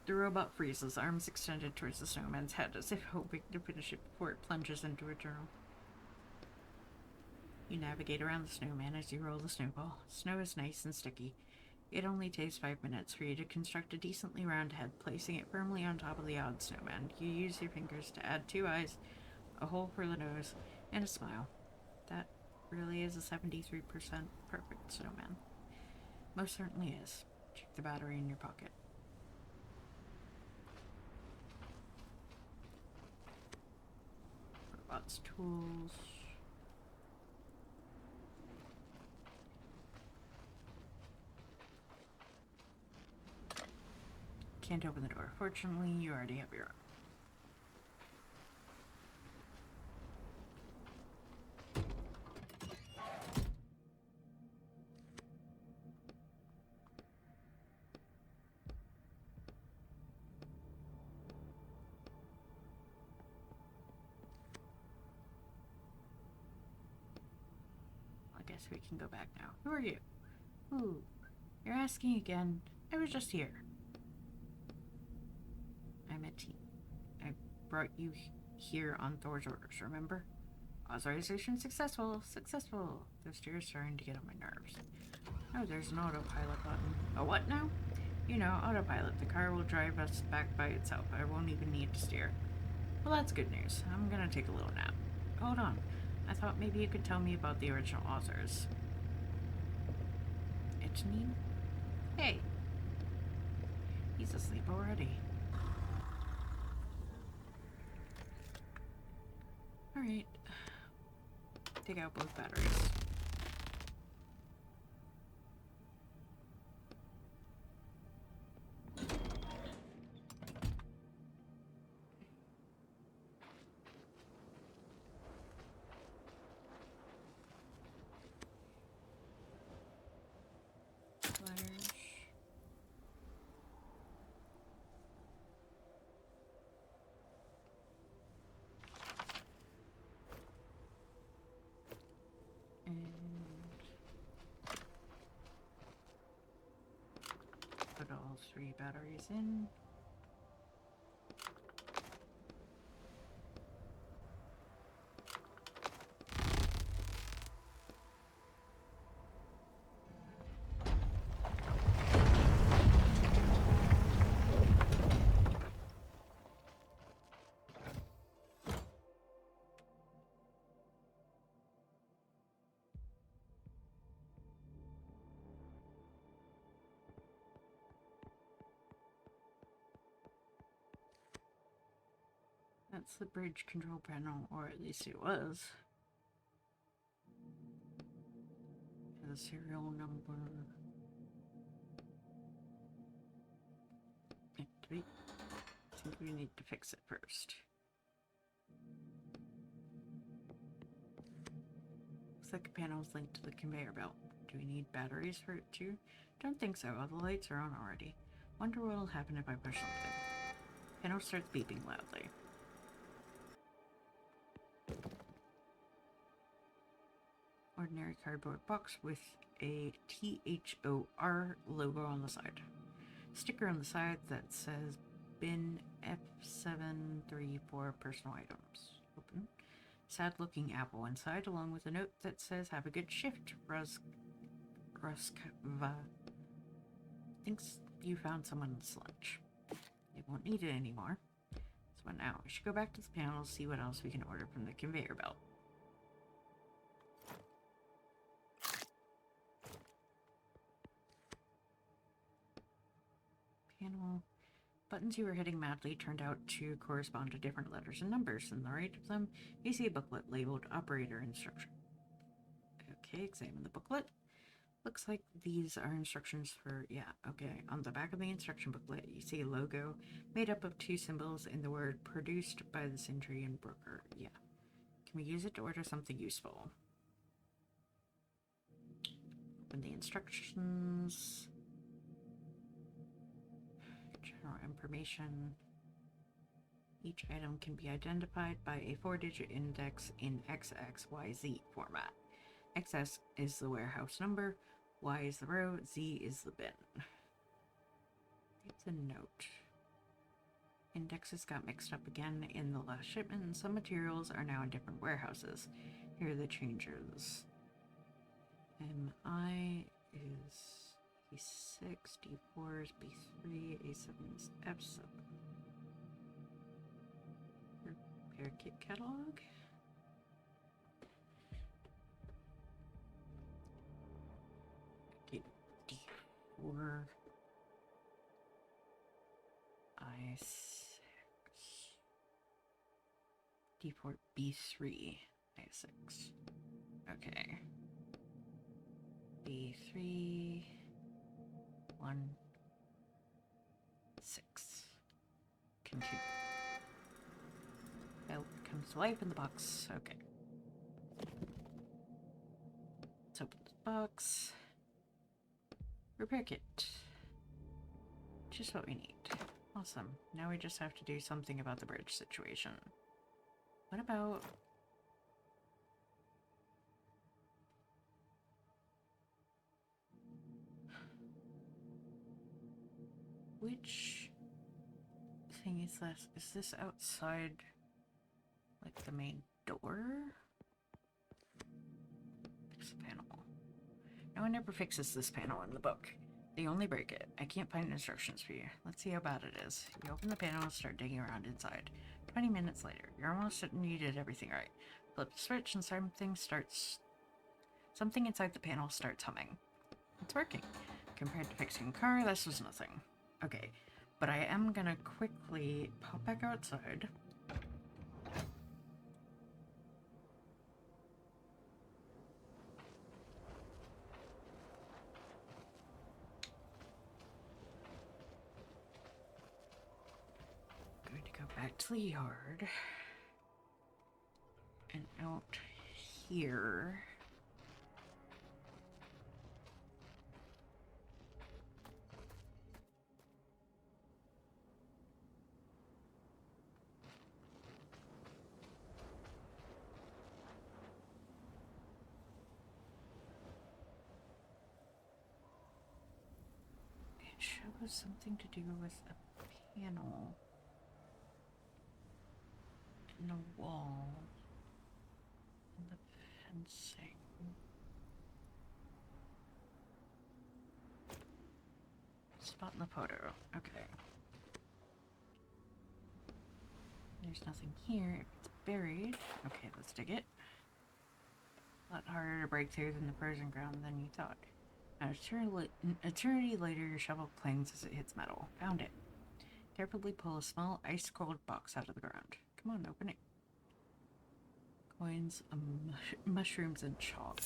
The robot freezes, arms extended towards the snowman's head, as if hoping to finish it before it plunges into a journal. You navigate around the snowman as you roll the snowball. Snow is nice and sticky. It only takes 5 minutes for you to construct a decently round head, placing it firmly on top of the odd snowman. You use your fingers to add 2 eyes, a hole for the nose, and a smile. That really is a 73% perfect snowman. Most certainly is. Check the battery in your pocket. Robot's tools. Can't open the door. Fortunately, you already have your own. I guess we can go back now. Who are you? Ooh, you're asking again. I was just here. I'm a team. I brought you here on Thor's orders, remember? Authorization successful. Successful. Those steers starting to get on my nerves. Oh, there's an autopilot button. A what now? You know, autopilot. The car will drive us back by itself. I won't even need to steer. Well, that's good news. I'm gonna take a little nap. Hold on. I thought maybe you could tell me about the original authors. Itchnine? Hey. He's asleep already. Alright. Take out both batteries. Flash. Put all 3 batteries in. That's the bridge control panel, or at least it was. The serial number. Activate. I think we need to fix it first. Looks like the panel is linked to the conveyor belt. Do we need batteries for it too? Don't think so. All the lights are on already. Wonder what'll happen if I push something. Panel starts beeping loudly. Ordinary cardboard box with a THOR logo on the side. Sticker on the side that says bin F734 personal items. Open. Sad looking apple inside, along with a note that says have a good shift, Ruskva. Thinks you found someone's lunch. They won't need it anymore. So now we should go back to the panel, see what else we can order from the conveyor belt. Panel. Buttons you were hitting madly turned out to correspond to different letters and numbers. On the right of them, you see a booklet labeled Operator Instruction. Okay, examine the booklet. Looks like these are instructions for, yeah, okay. On the back of the instruction booklet, you see a logo made up of two symbols and the word produced by the Sindri and Brooker. Yeah. Can we use it to order something useful? Open the instructions. General information. Each item can be identified by a 4-digit index in XXYZ format. XS is the warehouse number, Y is the row, Z is the bin. It's a note. Indexes got mixed up again in the last shipment, and some materials are now in different warehouses. Here are the changes. MI is A6, D4 is B3, A7 is F7. Repair kit catalog. D4. I6. D4, B3, I6. Okay. B3, 1, 6. Continue. Belt comes to life in the box. Okay. Let's open the box. Repair kit. Just what we need. Awesome. Now we just have to do something about the bridge situation. What about... Which thing is this? Is this outside, like, the main door? Fix the panel. No one ever fixes this panel in the book. They only break it. I can't find instructions for you. Let's see how bad it is. You open the panel and start digging around inside. 20 minutes later, you're almost certain you did everything right. Flip the switch and something inside the panel starts humming. It's working. Compared to fixing a car, this was nothing. Okay, but I am gonna quickly pop back outside. Going to go back to the yard. And out here. It shows something to do with a panel in the wall and the fencing. Spot in the photo. Okay. There's nothing here. If it's buried. Okay, let's dig it. A lot harder to break through than the frozen ground than you thought. An eternity later, your shovel clings as it hits metal. Found it. Carefully pull a small ice-cold box out of the ground. Come on, open it. Coins, mushrooms, and chalk.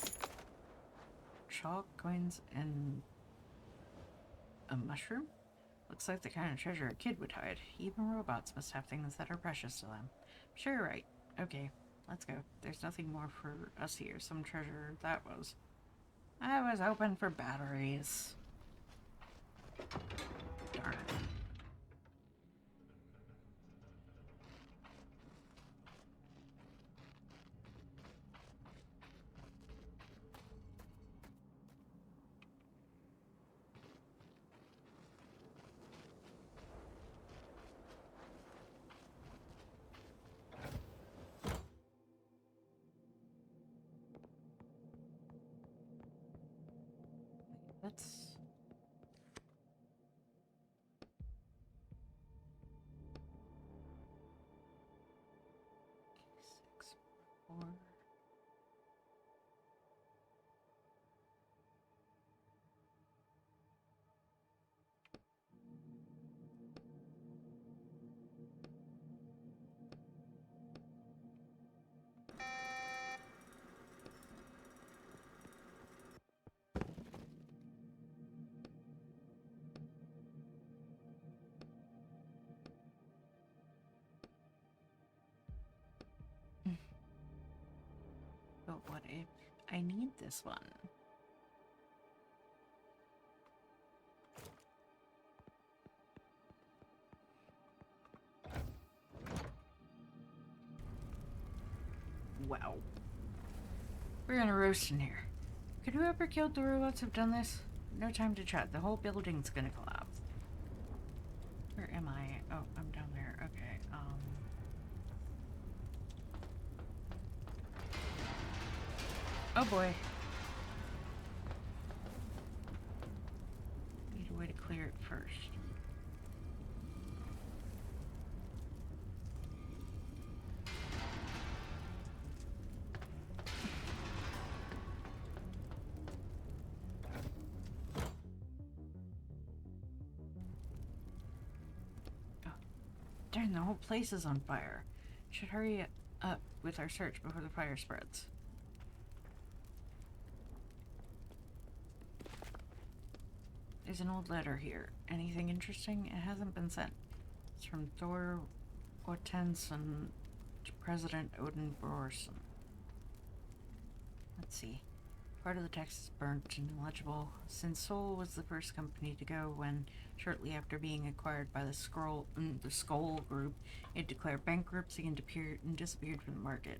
Chalk, coins, and a mushroom? Looks like the kind of treasure a kid would hide. Even robots must have things that are precious to them. Sure, you're right. Okay, let's go. There's nothing more for us here. Some treasure that was. I was hoping for batteries. Darn. That's... Six, 4... what if I need this one? Wow. We're gonna roast in here. Could whoever killed the robots have done this? No time to chat. The whole building's gonna collapse. Where am I? Oh, I'm down there. Okay, oh boy. Need a way to clear it first. Darn, the whole place is on fire. Should hurry up with our search before the fire spreads. There's an old letter here. Anything interesting? It hasn't been sent. It's from Thor Ortenson to President Odin Brorson. Let's see. Part of the text is burnt and illegible. Since Sol was the first company to go when, shortly after being acquired by the Skull Group, it declared bankruptcy and disappeared from the market.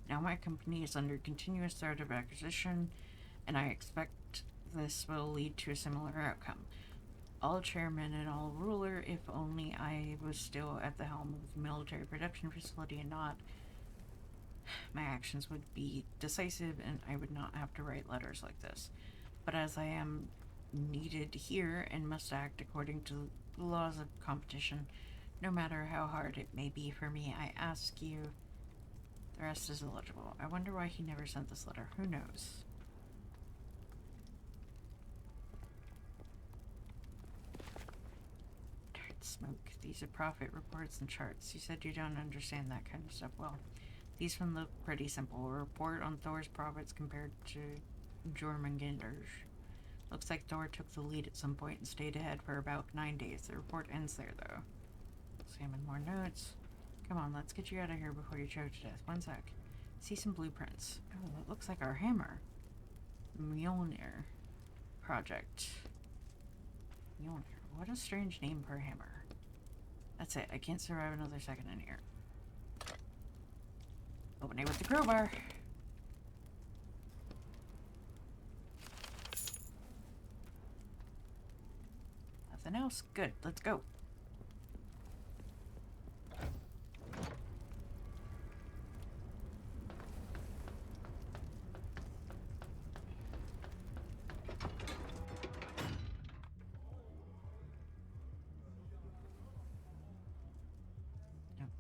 Now my company is under continuous threat of acquisition, and I expect this will lead to a similar outcome. All chairman and all ruler, if only I was still at the helm of the military production facility and not, my actions would be decisive and I would not have to write letters like this. But as I am needed here and must act according to the laws of competition, no matter how hard it may be for me, I ask you. The rest is illegible. I wonder why he never sent this letter. Who knows? Dirt smoke. These are profit reports and charts. You said you don't understand that kind of stuff. Well, these one look pretty simple. A report on Thor's profits compared to Jormungandr's. Looks like Thor took the lead at some point and stayed ahead for about 9 days. The report ends there, though. Examine more notes. Come on, let's get you out of here before you choke to death. One sec. See some blueprints. Oh, it looks like our hammer. Mjolnir Project. Mjolnir. What a strange name for a hammer. That's it. I can't survive another second in here. Open it with the crowbar. Nothing else? Good. Let's go.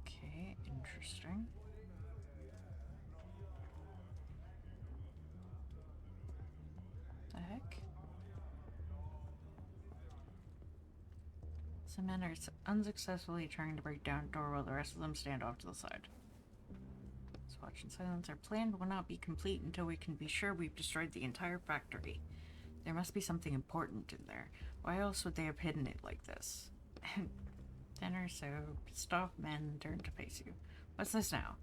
Okay, interesting. The heck? Some men are unsuccessfully trying to break down a door while the rest of them stand off to the side. Let's watch in silence. Our plan will not be complete until we can be sure we've destroyed the entire factory. There must be something important in there. Why else would they have hidden it like this? 10 or so pissed off men turn to face you. What's this now?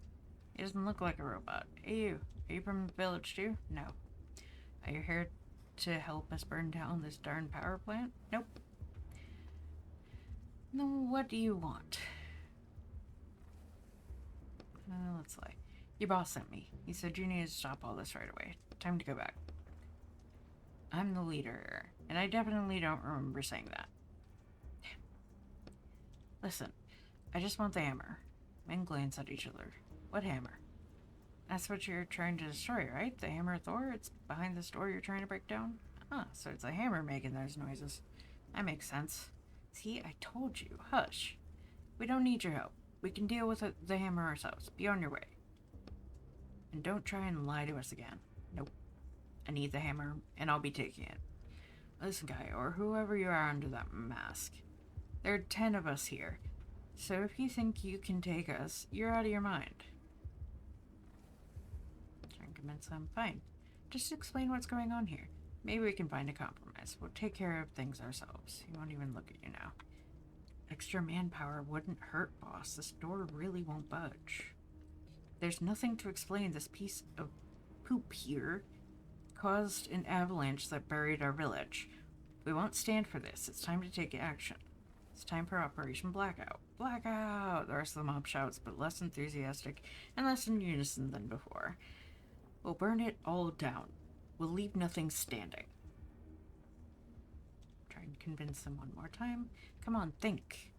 He doesn't look like a robot. Hey you, are you from the village too? No. Are you here to help us burn down this darn power plant? Nope. No, what do you want? Let's lie. Your boss sent me. He said you need to stop all this right away. Time to go back. I'm the leader, and I definitely don't remember saying that. Listen, I just want the hammer. Men glance at each other. What hammer? That's what you're trying to destroy, right? The hammer of Thor? It's behind this door you're trying to break down? Ah, so it's a hammer making those noises. That makes sense. See, I told you. Hush. We don't need your help. We can deal with the hammer ourselves. Be on your way. And don't try and lie to us again. Nope. I need the hammer, and I'll be taking it. Listen, guy, or whoever you are under that mask. There are 10 of us here. So if you think you can take us, you're out of your mind. Try and convince them. Fine. Just explain what's going on here. Maybe we can find a compromise. We'll take care of things ourselves. He won't even look at you now. Extra manpower wouldn't hurt, boss. This door really won't budge. There's nothing to explain this piece of poop here caused an avalanche that buried our village. We won't stand for this. It's time to take action. It's time for Operation Blackout. Blackout! The rest of the mob shouts, but less enthusiastic and less in unison than before. We'll burn it all down. We'll leave nothing standing. Try and convince them one more time. Come on, think.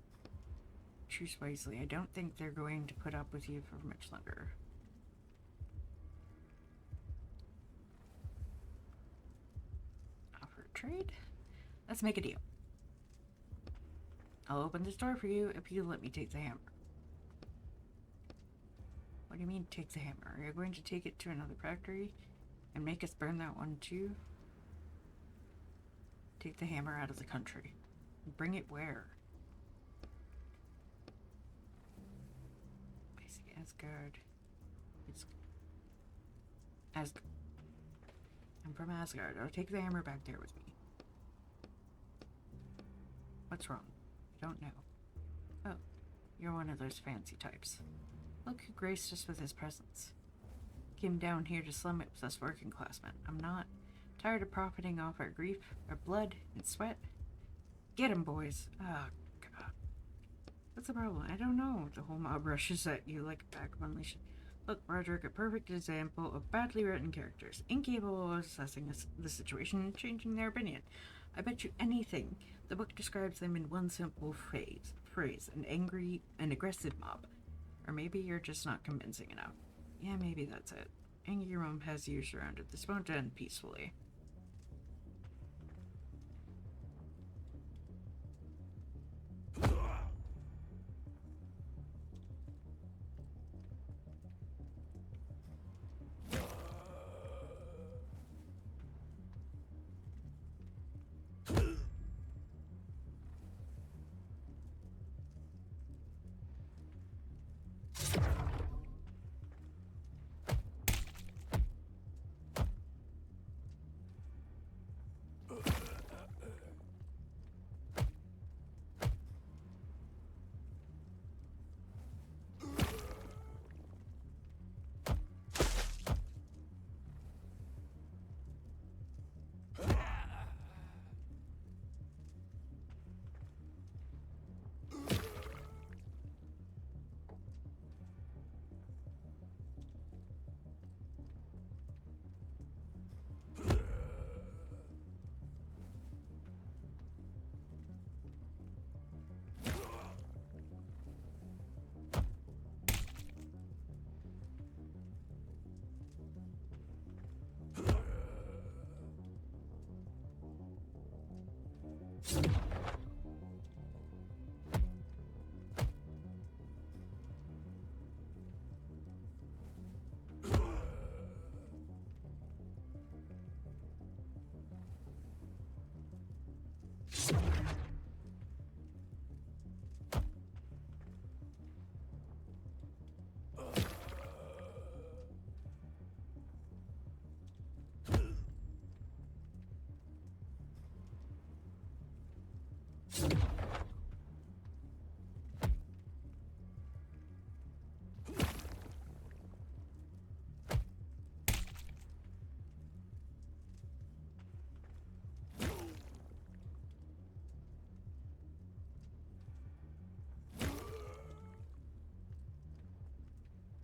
Choose wisely. I don't think they're going to put up with you for much longer. Offer trade? Let's make a deal. I'll open this door for you if you let me take the hammer. What do you mean, take the hammer? Are you going to take it to another factory and make us burn that one too? Take the hammer out of the country. Bring it where? I see Asgard. It's Asgard. I'm from Asgard. I'll take the hammer back there with me. What's wrong? I don't know. Oh, you're one of those fancy types. Look who graced us with his presence. Came down here to slum it with us working class men. I'm not. Tired of profiting off our grief, our blood, and sweat? Get 'em, boys. Oh, God. What's the problem? I don't know. The whole mob rushes at you like a pack of unleashed. Look, Roderick, a perfect example of badly written characters, incapable of assessing the situation and changing their opinion. I bet you anything the book describes them in one simple phrase, an angry and aggressive mob. Or maybe you're just not convincing enough. Yeah, maybe that's it. Angry mob has you surrounded. This won't end peacefully.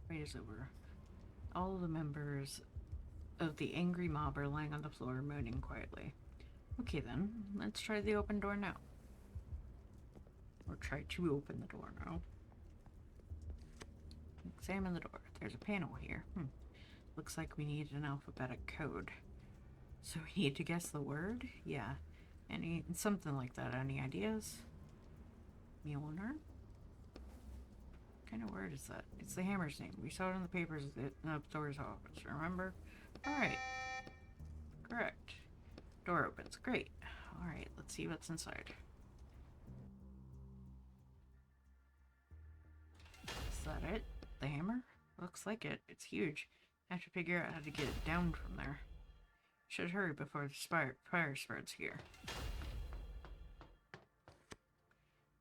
Fight is over. All the members of the angry mob are lying on the floor, moaning quietly. Okay then, let's try the open door now. Or try to open the door now. Examine the door. There's a panel here. Looks like we need an alphabetic code. So we need to guess the word? Yeah. Something like that. Any ideas? Mjolnir? What kind of word is that? It's the hammer's name. We saw it in the papers at Thor's office, remember? Alright. Correct. Door opens. Great. Alright, let's see what's inside. Is that it? The hammer? Looks like it. It's huge. I have to figure out how to get it down from there. Should hurry before the fire spreads here.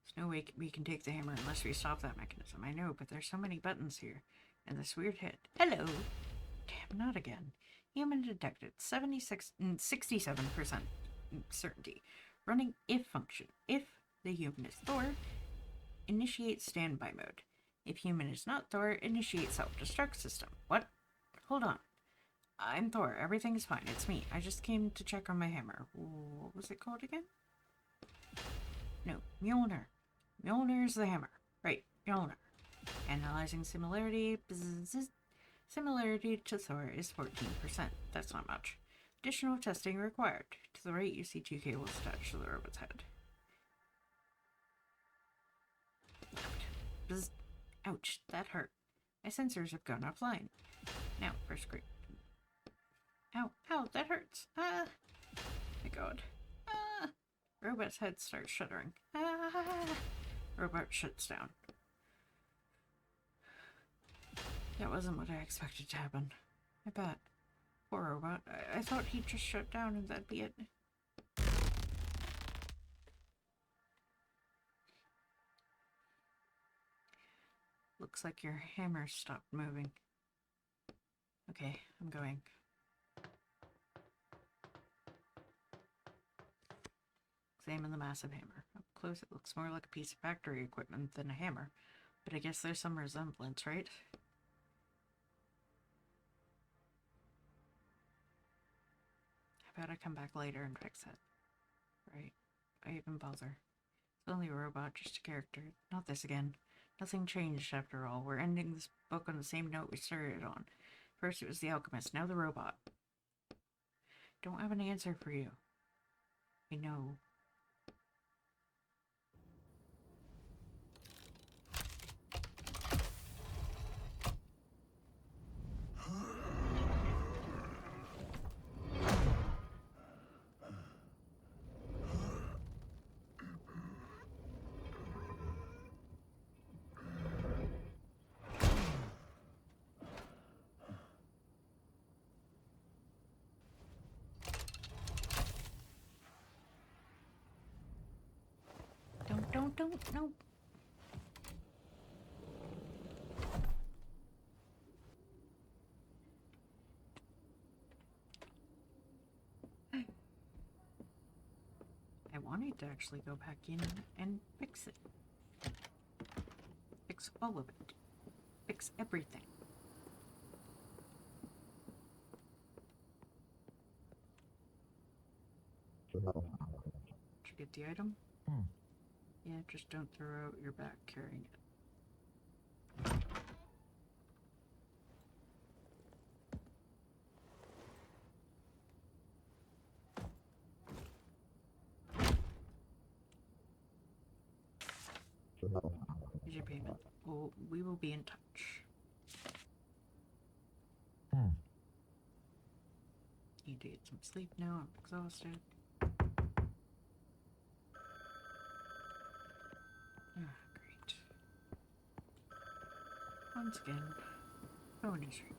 There's no way we can take the hammer unless we stop that mechanism. I know, but there's so many buttons here. And this weird head. Hello! Damn, not again. Human detected. 67% certainty. Running if function. If the human is Thor, initiate standby mode. If human is not Thor, initiate self-destruct system. What? Hold on. I'm Thor. Everything is fine. It's me. I just came to check on my hammer. What was it called again? No, Mjolnir. Mjolnir is the hammer. Right, Mjolnir. Analyzing similarity. Bzzz. Similarity to Thor is 14%. That's not much. Additional testing required. To the right, you see 2 cables attached to the robot's head. Bzz. Ouch, that hurt. My sensors have gone offline. Now, first screen. Ow, ow, that hurts. Ah! My god. Ah! Robot's head starts shuddering. Ah! Robot shuts down. That wasn't what I expected to happen. I bet. Poor robot. I thought he'd just shut down and that'd be it. Looks like your hammer stopped moving. Okay, I'm going. Examine the massive hammer. Up close it looks more like a piece of factory equipment than a hammer, but I guess there's some resemblance, right? How about I come back later and fix it? Right. I even bother. It's only a robot, just a character. Not this again. Nothing changed after all. We're ending this book on the same note we started on. First it was the alchemist, now the robot. Don't have an answer for you. I know. Don't, no. I wanted to actually go back in and fix it. Fix all of it. Fix everything. Did you get the item? Yeah, just don't throw out your back carrying it. Here's your payment. Well, we will be in touch. Need to get some sleep now. I'm exhausted. Great. Once again, phone is ringing.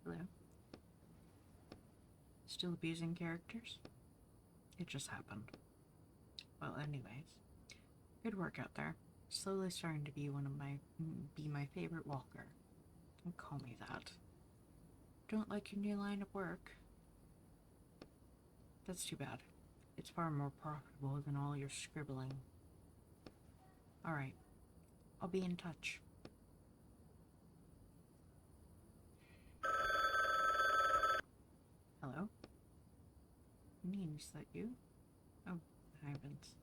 Hello? Still abusing characters? It just happened. Well, anyways. Good work out there. Slowly starting to be my favorite walker. Don't call me that. Don't like your new line of work. That's too bad. It's far more profitable than all your scribbling. Alright. I'll be in touch. Hello? Is that you? Oh, heavens.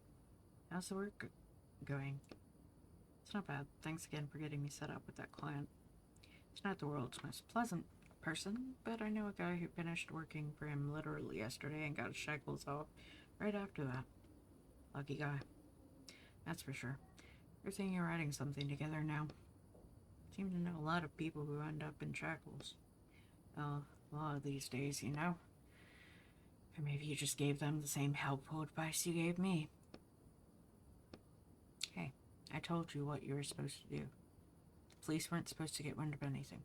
How's the work going? It's not bad. Thanks again for getting me set up with that client. He's not the world's most pleasant person, but I know a guy who finished working for him literally yesterday and got his shackles off right after that. Lucky guy. That's for sure. You're saying you're writing something together now. Seem to know a lot of people who end up in shackles. Well, a lot of these days, you know. Or maybe you just gave them the same helpful advice you gave me. Hey, I told you what you were supposed to do. The police weren't supposed to get wind of anything.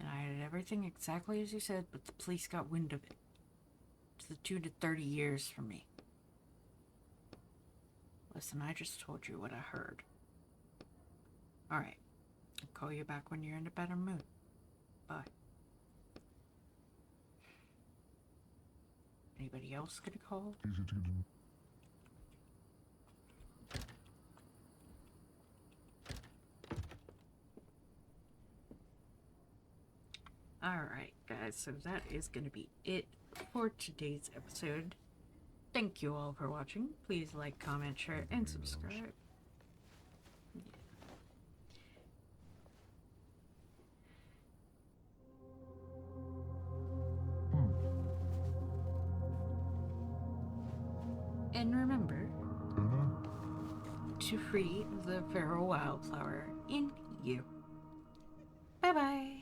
And I did everything exactly as you said, but the police got wind of it. To the tune of 30 years from me. Listen, I just told you what I heard. Alright. I'll call you back when you're in a better mood. Bye. Anybody else gonna call? Easy to do. Alright, guys, so that is gonna be it for today's episode. Thank you all for watching. Please like, comment, share, and subscribe. And remember to free the feral wildflower in you. Bye bye.